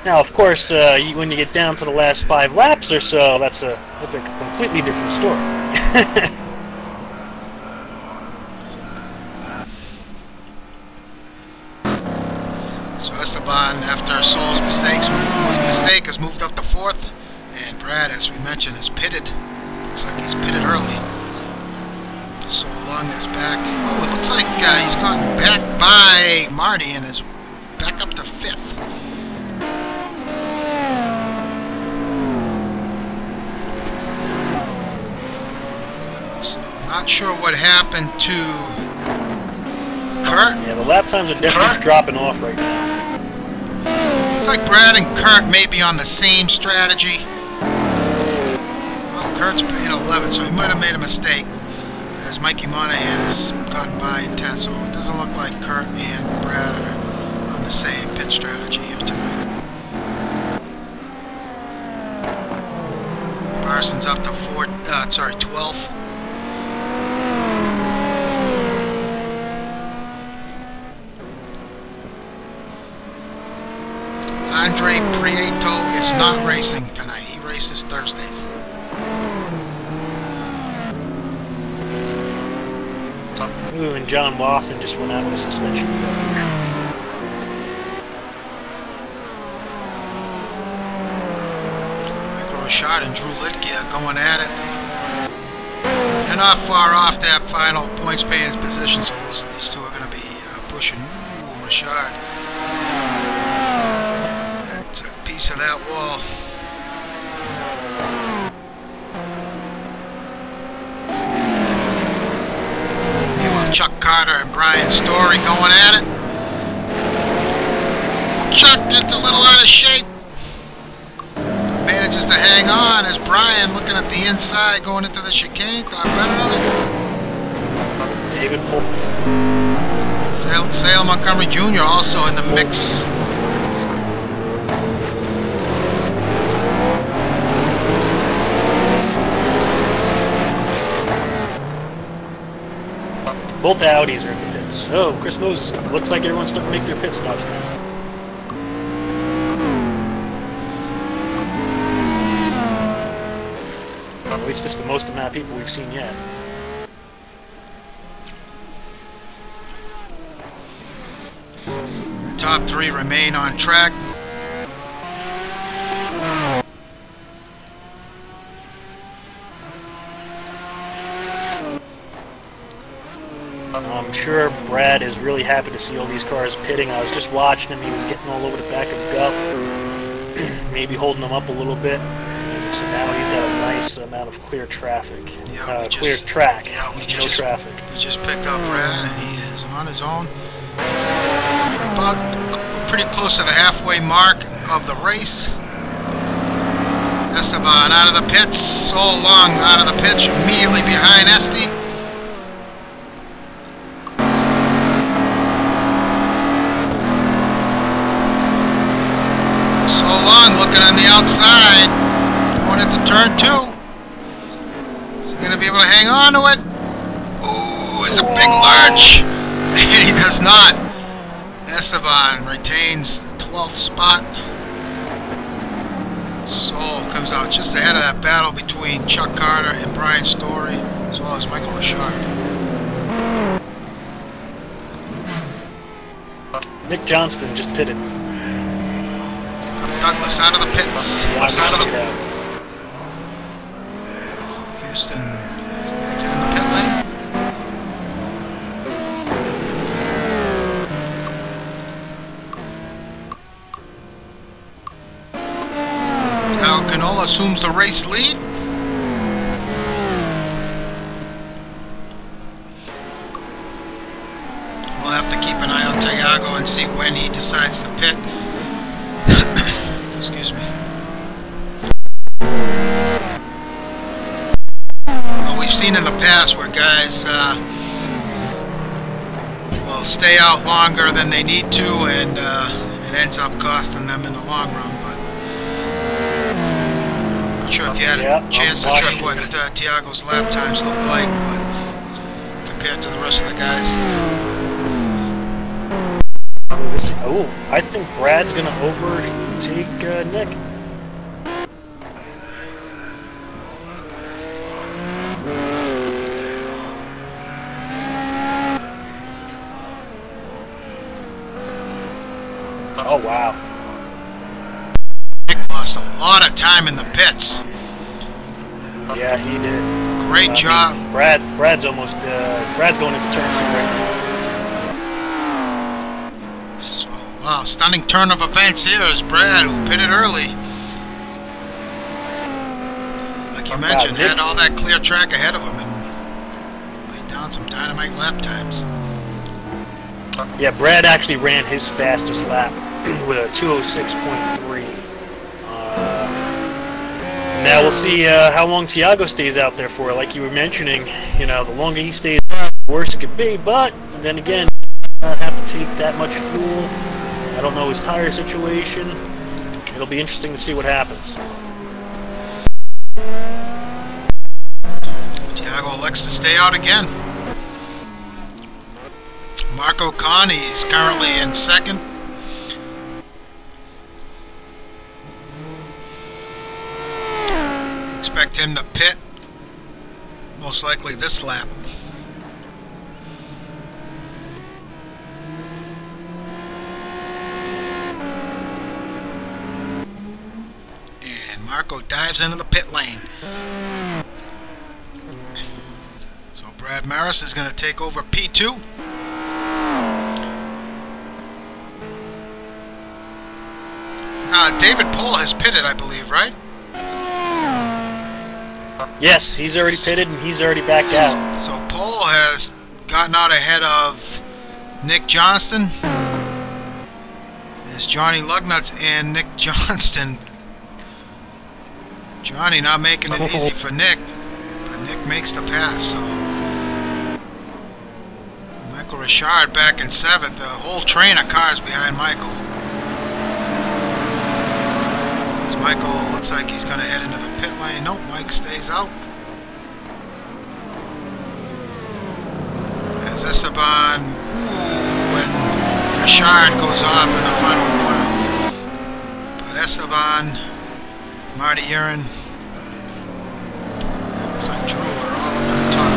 Now, of course, when you get down to the last 5 laps or so, that's a completely different story. So Esteban, after Sol's mistake, has moved up to 4th, and Brad, as we mentioned, is pitted. Looks like he's pitted early. So Long is back. Oh, it looks like he's gone back by Marty and is back up to 5th. So not sure what happened to Kurt. Yeah, the lap times are definitely dropping off right now. It's like Brad and Kurt may be on the same strategy. Well, Kurt's in 11, so he might have made a mistake, as Mikey Monahan has gotten by in 10, so it doesn't look like Kurt and Brad are on the same pit strategy here tonight. Parsons up to 12th. Andre Prieto is not racing tonight. He races Thursdays. Ooh, and John Woffin just went out with a suspension. Michael Rashad and Drew Litke are going at it. They're not far off that final points paying position, so these two are going to be pushing. Ooh, Rashad. That took a piece of that wall. Chuck Carter and Brian Story going at it. Chuck gets a little out of shape. Manages to hang on as Brian, looking at the inside, going into the chicane, thought better of it. David Polk. Sale Montgomery Jr. also in the mix. Both Audis are in the pits. Oh, Chris Moses. Looks like everyone's starting to make their pit stops now. At least this is the most amount of people we've seen yet. The top 3 remain on track. I'm sure Brad is really happy to see all these cars pitting. I was just watching him. He was getting all over the back of the Gup, maybe holding them up a little bit. So now he's got a nice amount of clear traffic. Yeah, clear track. Yeah, no traffic. We just picked up Brad, and he is on his own. About pretty close to the halfway mark of the race. Esteban out of the pits. So Long out of the pitch, immediately behind Esty. Long looking on the outside, going into turn 2. Is he going to be able to hang on to it? Ooh, it's a big lurch, and he does not. Esteban retains the 12th spot. Sol comes out just ahead of that battle between Chuck Carter and Brian Story, as well as Michael Rashad. Nick Johnston just pitted. Douglas out of the pits. Houston is exiting the pit lane. assumes the race lead. We'll have to keep an eye on Thiago and see when he decides to pit. Excuse me. Well, we've seen in the past where guys will stay out longer than they need to, and it ends up costing them in the long run. But I'm not sure if you had a chance to see what Thiago's lap times look like, but compared to the rest of the guys. Oh, I think Brad's going to overtake Nick. Oh, wow. Nick lost a lot of time in the pits. Yeah, he did. Great job. Brad's almost, Brad's going into turn 2 right now. So, wow, stunning turn of events here is Brad, who pitted early. Like you mentioned, had all that clear track ahead of him and laid down some dynamite lap times. Yeah, Brad actually ran his fastest lap with a 206.3. Now we'll see how long Thiago stays out there for. Like you were mentioning, you know, the longer he stays out, the worse it could be. But then again, not have to take that much fuel. I don't know his tire situation. It'll be interesting to see what happens. Thiago elects to stay out again. Marco Con, he's currently in second. Expect him to pit, most likely this lap. And Marco dives into the pit lane. So Brad Maris is going to take over P2. David Pohl has pitted, I believe, right? Yes, he's already pitted and he's already backed out. So Pohl has gotten out ahead of Nick Johnston. There's Johnny Lugnuts and Nick Johnston. Johnny not making it easy for Nick, but Nick makes the pass. So Michael Richard back in 7th. The whole train of cars behind Michael. Michael looks like he's going to head into the pit lane. Nope, Mike stays out. As Esteban, when Richard goes off in the final corner. But Esteban, Marty Urin, looks like Drew are all up in the top 10.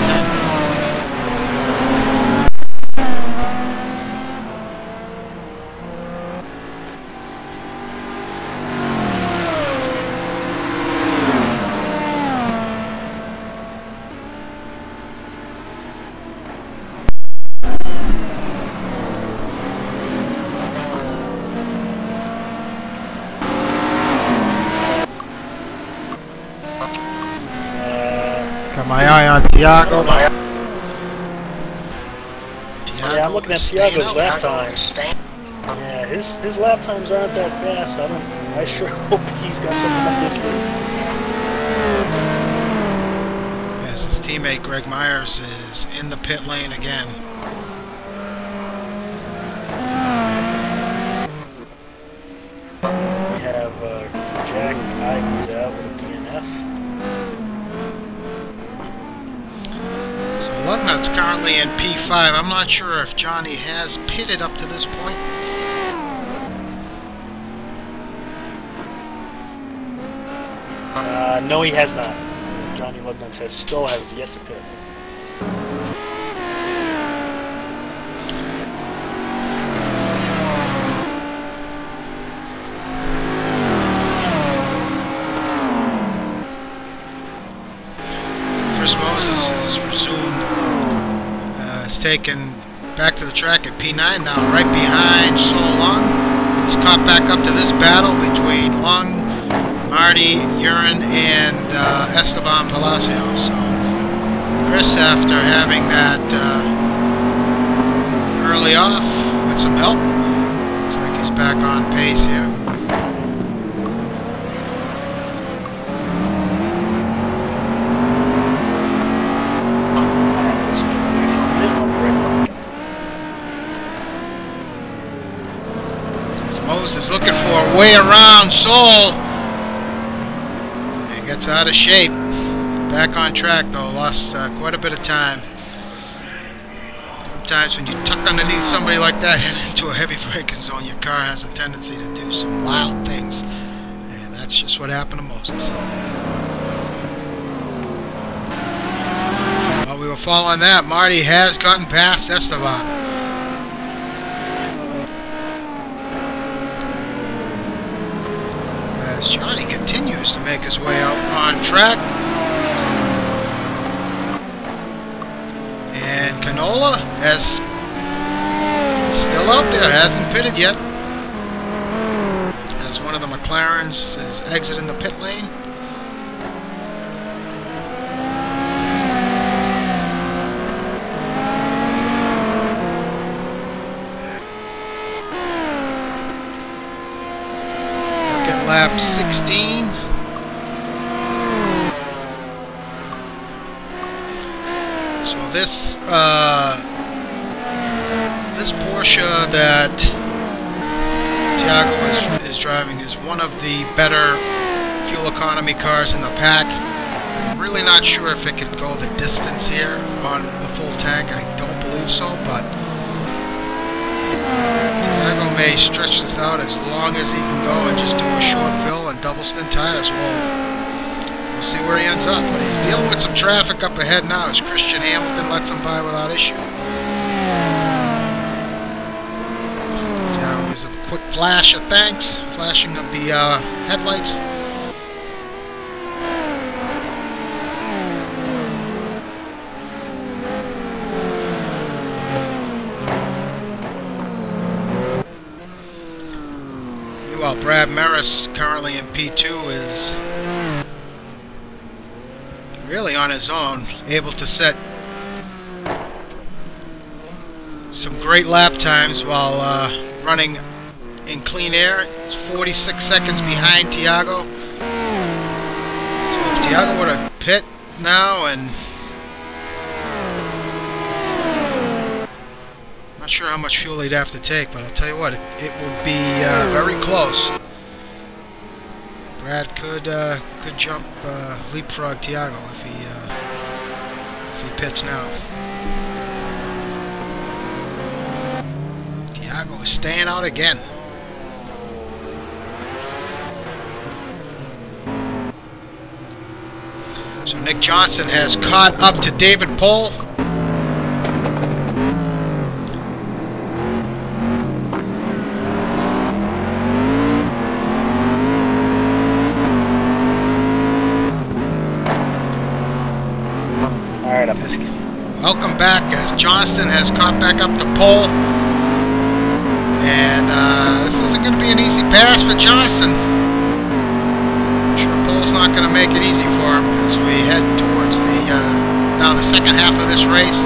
My eye on Thiago. Yeah, I'm looking at Thiago's lap times. Yeah, his lap times aren't that fast. I sure hope he's got something up this week. Yes, his teammate Greg Myers is in the pit lane again. We have Jack Ivey's out with a DNF. Lugnut's currently in P5. I'm not sure if Johnny has pitted up to this point. No, he has not. Johnny Lugnut still has yet to pit. Chris Moses has resumed. Taken back to the track at P9, now right behind Sol Long. He's caught back up to this battle between Long, Marty Urin and Esteban Palacio. So Chris, after having that early off with some help, looks like he's back on pace here. Moses looking for a way around Sol. And gets out of shape. Back on track though. Lost quite a bit of time. Sometimes when you tuck underneath somebody like that, head into a heavy braking zone, your car has a tendency to do some wild things. And that's just what happened to Moses. While we were following that, Marty has gotten past Esteban. As Johnny continues to make his way out on track. And Canola is still out there, hasn't pitted yet. As one of the McLarens is exiting the pit lane. Lap 16. So this this Porsche that Thiago is driving is one of the better fuel economy cars in the pack. I'm really not sure if it could go the distance here on a full tank. I don't believe so, but Thiago may stretch this out as long as he can go and just do a short fill and double stint tires. We'll see where he ends up. But he's dealing with some traffic up ahead now as Christian Hamilton lets him by without issue. Thiago gives a quick flash of thanks, flashing of the headlights. Well, Brad Maris, currently in P2, is really on his own, able to set some great lap times while running in clean air. He's 46 seconds behind Thiago. So if Thiago were to pit now, and not sure how much fuel he'd have to take, but I'll tell you what, it would be very close. Brad could jump, leapfrog Thiago if he pits now. Thiago is staying out again. So Nick Johnson has caught up to David Pohl. Welcome back as Johnston has caught back up to Pohl. And this isn't going to be an easy pass for Johnston. I'm sure Pohl's not going to make it easy for him as we head towards the now the second half of this race.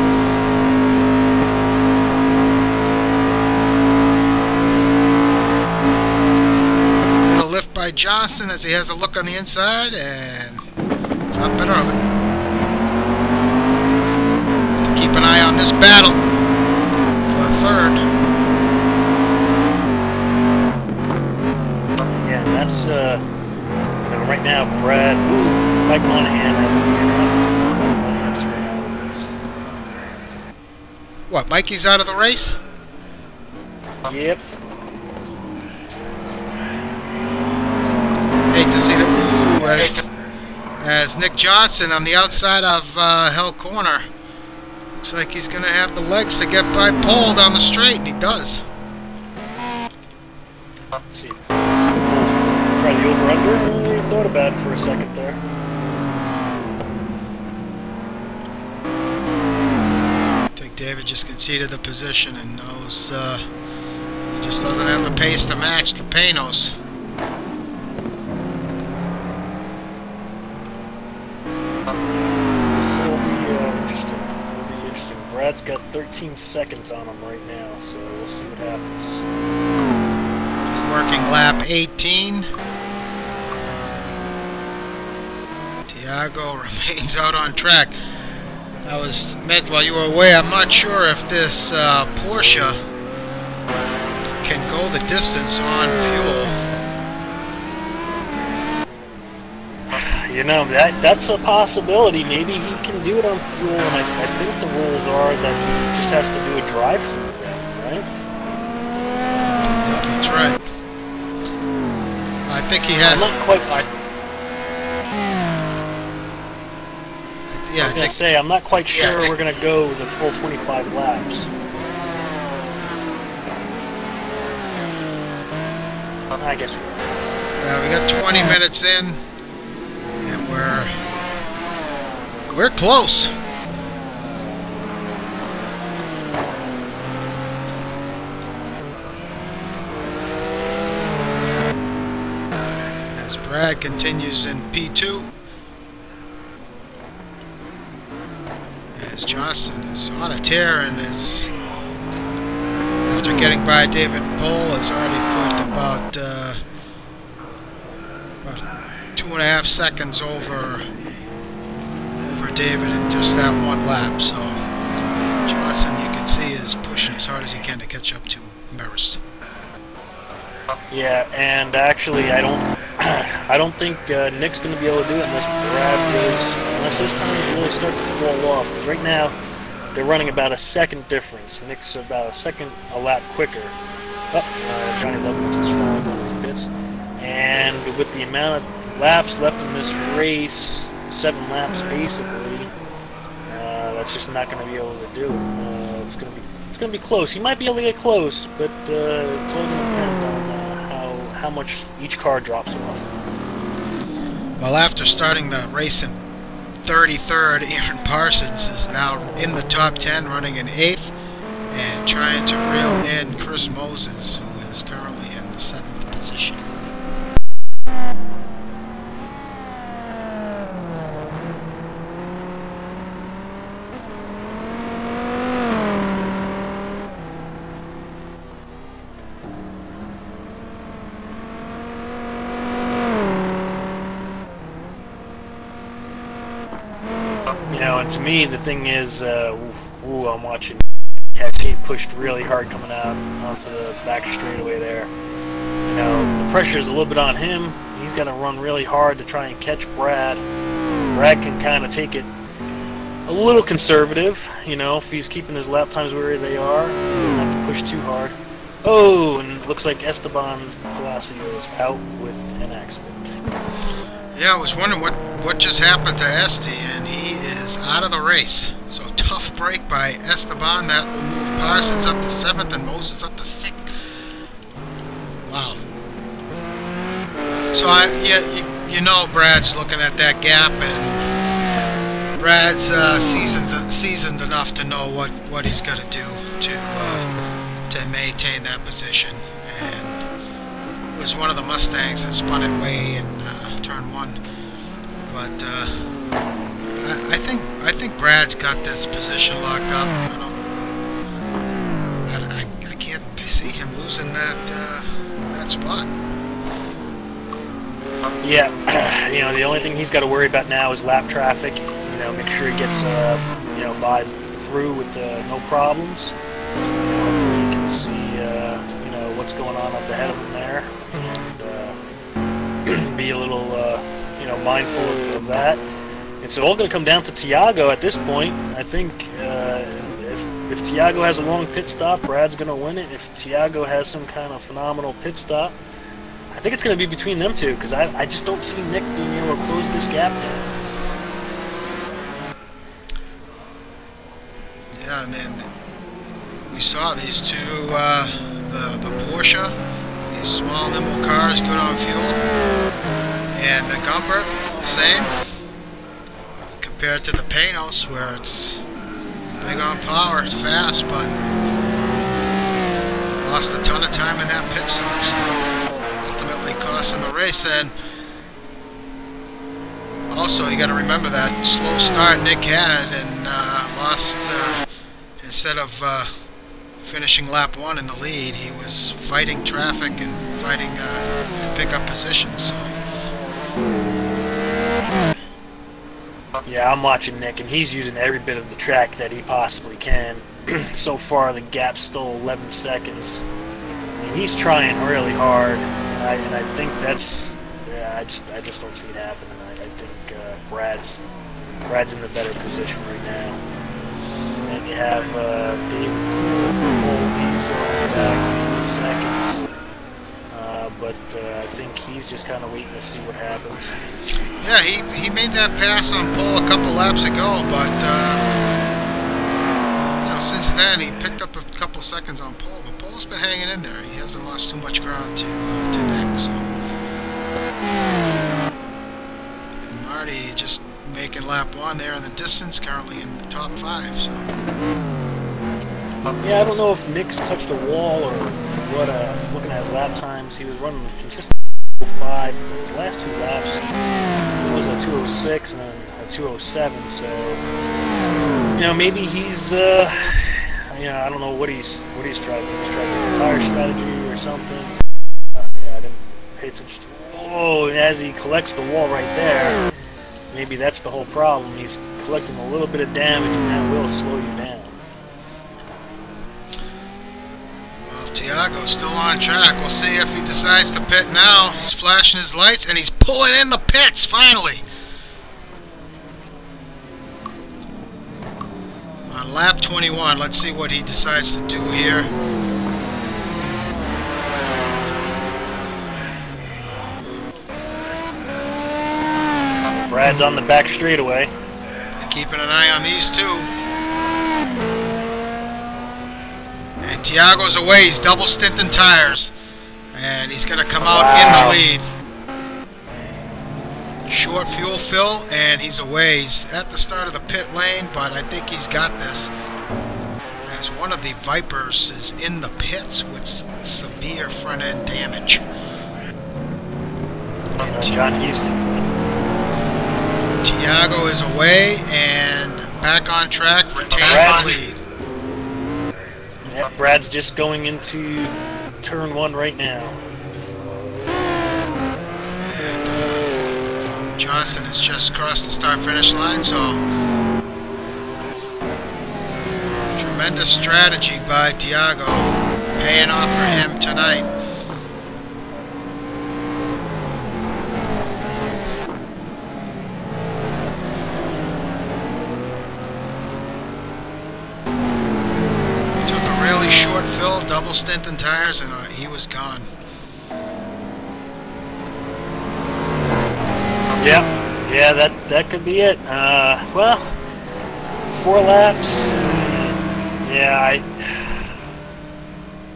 Little lift by Johnston as he has a look on the inside, and thought better of it. Keep an eye on this battle for a third. Yeah, that's right now Brad. Mike Monahan has a lead. What, Mikey's out of the race? Yep. Hate to see that as Nick Johnson on the outside of Hell Corner. Looks like he's going to have the legs to get by Pohl down the straight, and he does. Let's see. Try the over-under. I thought about it for a second there. I think David just conceded the position and knows he just doesn't have the pace to match the Panos. This will be interesting. It'll be interesting. Brad's got 13 seconds on him right now, so we'll see what happens. Working lap 18. Thiago remains out on track. I was meant while you were away. I'm not sure if this Porsche can go the distance on fuel. You know, that's a possibility. Maybe he can do it on fuel, and I think the rules are that he just has to do a drive-through then, right? Yeah, that's right. I think he has... I'm not quite... Yeah, I was going to say, I'm not quite sure we're going to go the full 25 laps. I guess we will. We got 20 minutes in, and we're close. As Brad continues in P2. As Johnson is on a tear and is, after getting by David Pohl, has already put about 2.5 seconds over David in just that one lap. So Johnson, you can see, is pushing as hard as he can to catch up to Maris. Yeah, and actually, I don't think Nick's going to be able to do it unless Brad is, unless this time really starts to fall off. Because right now, they're running about a second difference. Nick's about a lap quicker. Johnny Levinson is falling on his pits. And with the amount of laps left in this race, 7 laps basically, that's just not going to be able to do it. It's going to be close. He might be able to get close, but it's all going to depend on how much each car drops off. Well, after starting the race in 33rd, Aaron Parsons is now in the top 10, running in 8th, and trying to reel in Chris Moses, who is currently in the 7th position. To me, the thing is, I'm watching Cassie pushed really hard coming out onto the back straightaway there. You know, the pressure is a little bit on him. He's got to run really hard to try and catch Brad. Brad can kind of take it a little conservative, you know, if he's keeping his lap times where they are. He doesn't have to push too hard. Oh, and it looks like Esteban Palacio is out with an accident. Yeah, I was wondering what just happened to Esty, and he is out of the race. So tough break by Esteban. That will move Parsons up to 7th and Moses up to 6th. Wow. So you know Brad's looking at that gap, and Brad's seasoned enough to know what he's got to do to maintain that position. And it was one of the Mustangs that spun it way in turn 1. But I think Brad's got this position locked up. I can't see him losing that spot. Yeah, you know, the only thing he's got to worry about now is lap traffic. You know, make sure he gets by through with no problems. Hopefully you can see what's going on up ahead of him there, and be a little mindful of that. It's all going to come down to Thiago at this point. I think if Thiago has a long pit stop, Brad's going to win it. If Thiago has some kind of phenomenal pit stop, I think it's going to be between them two, because I just don't see Nick being able to close this gap down. Yeah, and then we saw these two, the Porsche, these small nimble cars, good on fuel, and the Gumbert, the same, compared to the Panos, where it's big on power, it's fast, but lost a ton of time in that pit stop, so ultimately costing the race. And Also, you got to remember that slow start Nick had and lost, instead of finishing lap 1 in the lead, he was fighting traffic and fighting pickup positions. So. Yeah, I'm watching Nick, and he's using every bit of the track that he possibly can. So far, the gap's still 11 seconds. I mean, he's trying really hard, and I think that's... Yeah, I just don't see it happening. I think Brad's in the better position right now. And you have David he's back 8 seconds. But I think he's just kind of waiting to see what happens. Yeah, he made that pass on pole a couple laps ago, but you know, since then he picked up a couple seconds on pole. But pole's been hanging in there. He hasn't lost too much ground to Nick. So. And Marty just making lap 1 there in the distance, currently in the top 5. So. Yeah, I don't know if Nick's touched a wall or what. Looking at his lap times, he was running consistently 5. His last 2 laps, it was a 206 and then a 207. So, you know, maybe he's, you know, I don't know what he's trying. He's trying a tire strategy or something. Yeah, I didn't pay attention to. Oh, as he collects the wall right there, maybe that's the whole problem. He's collecting a little bit of damage, and that will slow you down. Thiago's still on track. We'll see if he decides to pit now. He's flashing his lights and he's pulling in the pits finally. On lap 21, let's see what he decides to do here. Brad's on the back straightaway. And keeping an eye on these two. And Thiago's away. He's double stinting tires. And he's going to come out in the lead. Short fuel fill, and he's away. He's at the start of the pit lane, but I think he's got this. As one of the Vipers is in the pits with severe front-end damage. And John Houston. Thiago is away and back on track, retains the lead. Yeah, Brad's just going into turn 1 right now. And Johnson has just crossed the start-finish line, so tremendous strategy by Thiago, paying off for him tonight. Short fill, double stint in tires, and he was gone. Yeah, that could be it. Well, 4 laps. Yeah,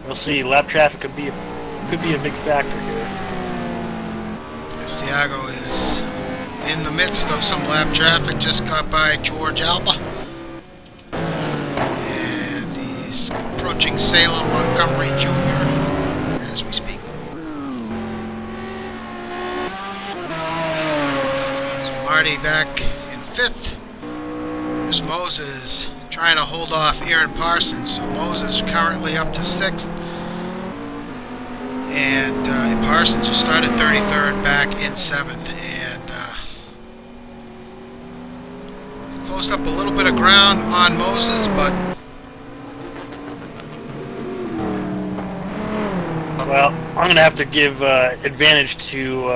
we'll see. Lap traffic could be a big factor here. As Thiago is in the midst of some lap traffic, just got by George Alba. Approaching Salem Montgomery Jr. as we speak. So Marty back in 5th. There's Moses trying to hold off Aaron Parsons. So Moses currently up to 6th. And Parsons, who started 33rd, back in 7th. And closed up a little bit of ground on Moses, but well, I'm gonna have to give advantage to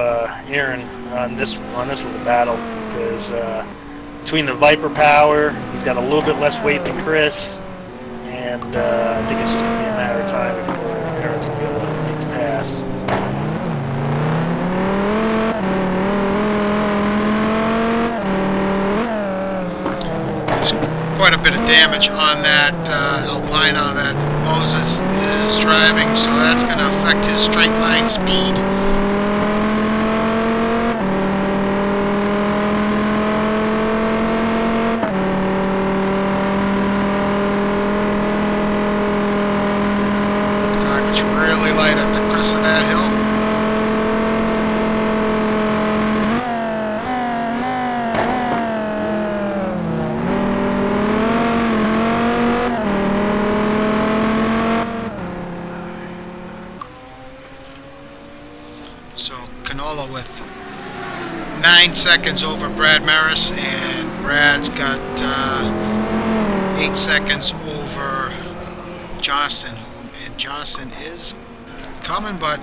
Aaron on this little battle because between the Viper power, he's got a little bit less weight than Chris, and I think it's just gonna be a matter of time before Aaron's gonna be able to make the pass. There's quite a bit of damage on that Alpina that Moses is driving, so that's going to affect his straight line speed. The car gets really light at the crest of that hill. Canola with 9 seconds over Brad Maris, and Brad's got 8 seconds over Johnston, and Johnston is coming, but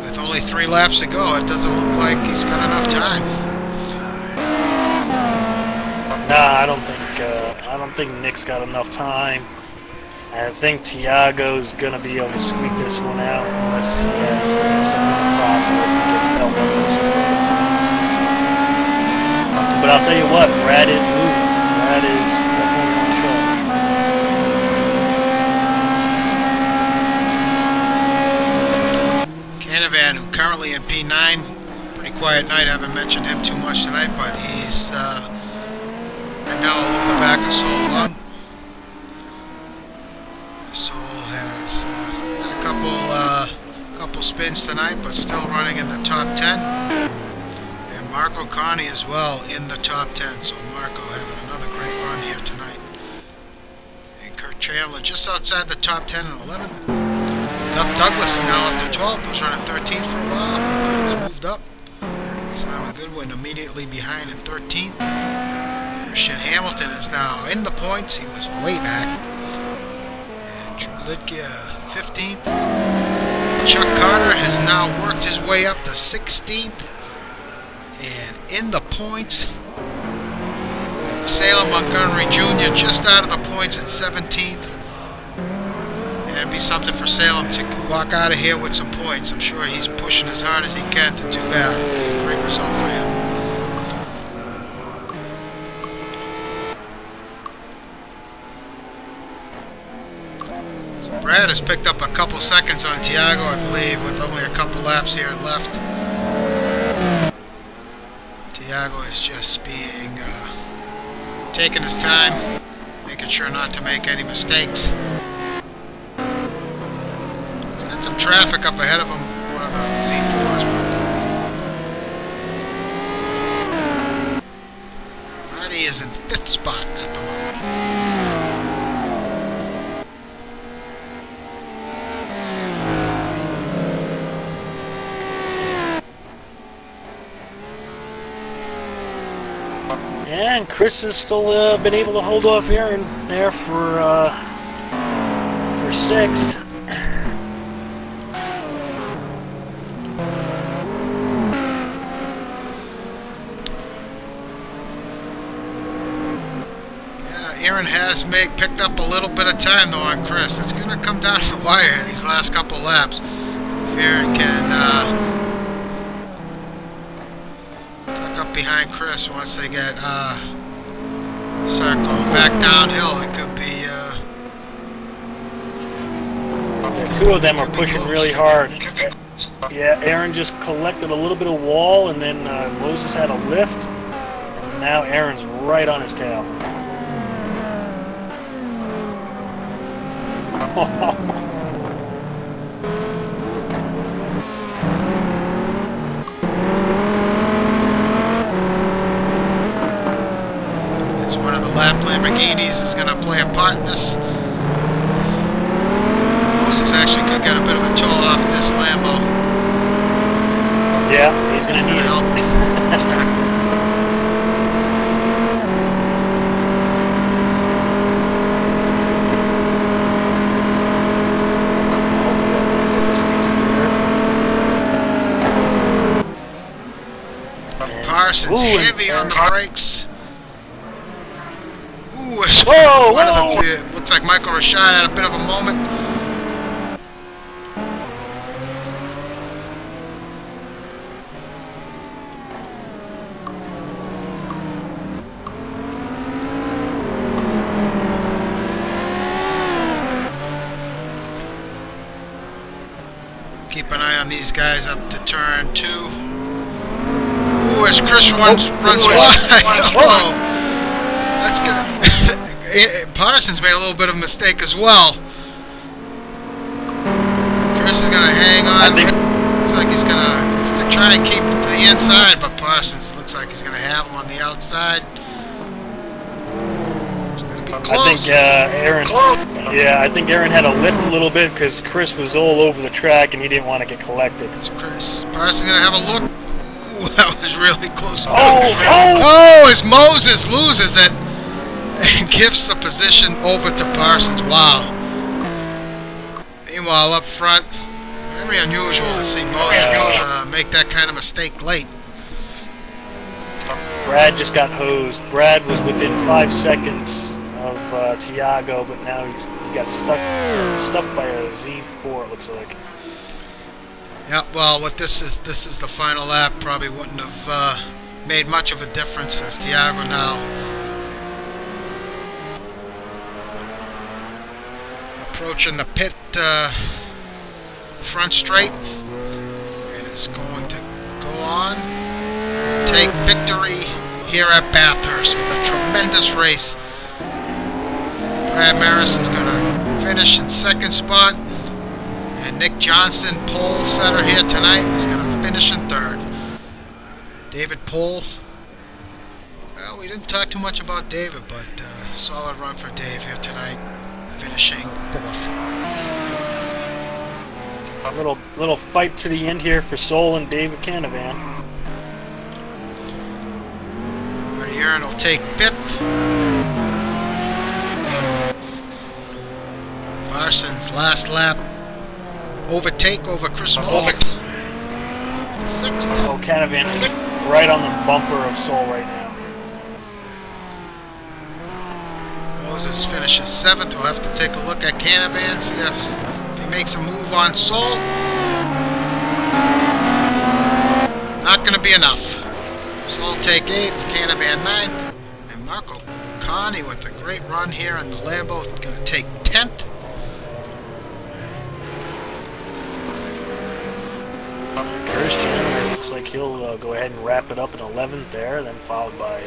with only 3 laps to go, it doesn't look like he's got enough time. Nah, I don't think Nick's got enough time. I think Thiago's gonna be able to squeak this one out unless he has some problem or he gets held up with something. But I'll tell you what, Brad is moving. Brad is definitely on track. Canavan, who currently in P9, pretty quiet night. I haven't mentioned him too much tonight, but he's right now all over the back of Soul Long. Soul has a couple spins tonight, but still running in the top 10. And Marco Connie as well in the top 10. So Marco having another great run here tonight. And Kurt Chandler just outside the top 10 and 11th. Douglas is now up to 12th. Was running 13th for a while, but he's moved up. Simon Goodwin immediately behind in 13th. Christian Hamilton is now in the points. He was way back. Drew Lidke, 15th. Chuck Carter has now worked his way up to 16th. And in the points, Salem Montgomery Jr. just out of the points at 17th. And it'd be something for Salem to walk out of here with some points. I'm sure he's pushing as hard as he can to do that. It'd be a great result for him. Brad has picked up a couple seconds on Thiago, I believe, with only a couple laps here left. Thiago is just being taking his time, making sure not to make any mistakes. He's got some traffic up ahead of him, one of the Z4s. But Marty is in 5th spot at the moment. Yeah, and Chris has still been able to hold off Aaron there for 6th. Yeah, Aaron has picked up a little bit of time though on Chris. It's going to come down to the wire these last couple laps. If Aaron can up behind Chris once they get start going back downhill, it could be the two of them are pushing really hard. Yeah, Aaron just collected a little bit of wall, and then Moses had a lift, and now Aaron's right on his tail. Lap Lamborghinis is going to play a part in this. Moses actually could get a bit of a tow off this Lambo. Yeah, he's going to need help. Parsons heavy on the brakes. Whoa, one of the looks like Michael Rashad had a bit of a moment. Keep an eye on these guys up to turn 2. Ooh, as Chris runs wide. Oh, that's good. Parsons made a little bit of a mistake as well. Chris is going to hang on. Looks like he's going to try and keep to the inside, but Parsons looks like he's going to have him on the outside. It's going to be close. I think Aaron had a lift a little bit because Chris was all over the track and he didn't want to get collected. Parsons going to have a look. Ooh, that was really close. Oh! As Moses loses it and gives the position over to Parsons. Wow. Meanwhile, up front, very unusual to see Moses make that kind of mistake late. Brad just got hosed. Brad was within 5 seconds of Thiago, but now he got stuck by a Z4, it looks like. Yeah, well, what this is the final lap. Probably wouldn't have made much of a difference as Thiago now approaching the pit front straight and is going to go on and take victory here at Bathurst with a tremendous race. Brad Maris is going to finish in second spot. And Nick Johnston, pole setter here tonight, is going to finish in third. David Pohl. Well, we didn't talk too much about David, but solid run for Dave here tonight, finishing fourth. A little fight to the end here for Sol and David Canavan. Marty Aaron will take fifth. Parsons last lap. Overtake over Chris Moses. The sixth. Oh, Canavan is right on the bumper of Sol right now. Moses finishes seventh. We'll have to take a look at Canavan, see if he makes a move on Sol. Not going to be enough. Sol take eighth, Canavan ninth, and Marco Connie with a great run here in the Lambo going to take 10th. Christian, looks like he'll go ahead and wrap it up in 11th there, then followed by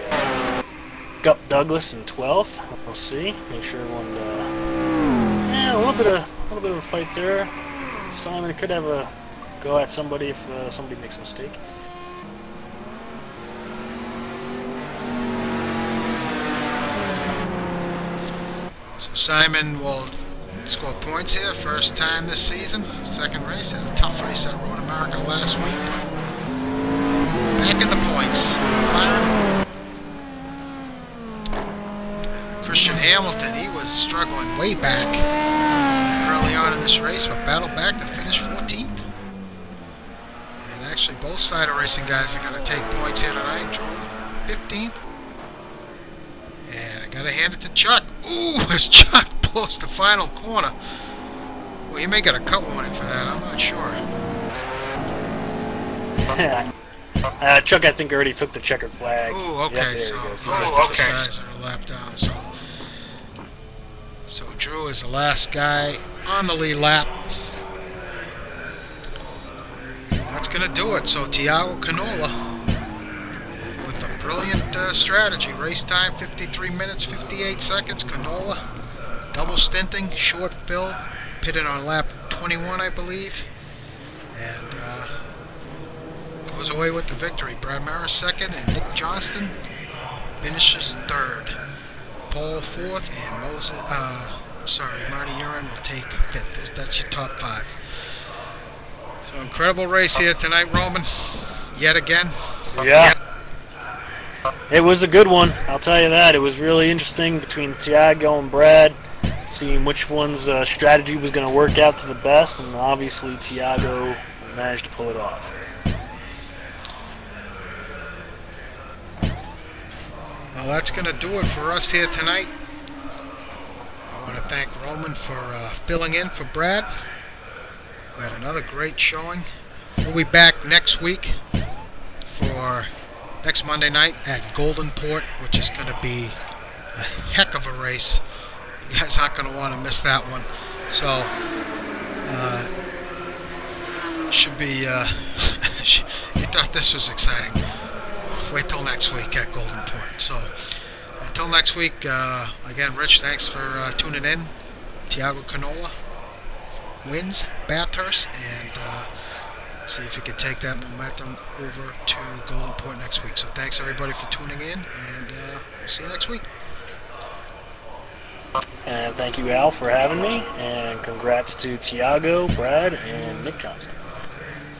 Gup Douglas in 12th. We'll see. Make sure everyone. Yeah, a little bit of a fight there. Simon could have a go at somebody if somebody makes a mistake. So Simon will score points here, first time this season, second race, had a tough race at Road America last week, but back in the points. Christian Hamilton, he was struggling way back early on in this race, but battled back to finish 14th. And actually both side of racing guys are going to take points here tonight. Drew 15th. And I got to hand it to Chuck. Ooh, as Chuck blows the final corner. Well, you may get a cut warning for that. I'm not sure. Chuck, I think, already took the checkered flag. Ooh, okay. Yep, So those guys are a lap down. So Drew is the last guy on the lead lap. That's going to do it. So Thiago Canola with a brilliant strategy. Race time 53 minutes 58 seconds. Canola double stinting, short fill, pitted on lap 21, I believe, and goes away with the victory. Brad Maris second, and Nick Johnston finishes third. Paul fourth, and Marty Urine will take fifth. That's your top five. So incredible race here tonight, Roman. Yet again. Yeah. It was a good one, I'll tell you that. It was really interesting between Thiago and Brad, seeing which one's strategy was going to work out to the best, and obviously Thiago managed to pull it off. Well, that's going to do it for us here tonight. I want to thank Roman for filling in for Brad. We had another great showing. We'll be back next week for next Monday night at Golden Port, which is going to be a heck of a race. You guys aren't going to want to miss that one. So, should be, you thought this was exciting. Wait till next week at Golden Port. So, until next week, again, Rich, thanks for tuning in. Thiago Canola wins Bathurst, and see if you can take that momentum over to Golden Port next week. So thanks everybody for tuning in, and we'll see you next week. And thank you, Al, for having me, and congrats to Thiago, Brad, and Nick Johnston.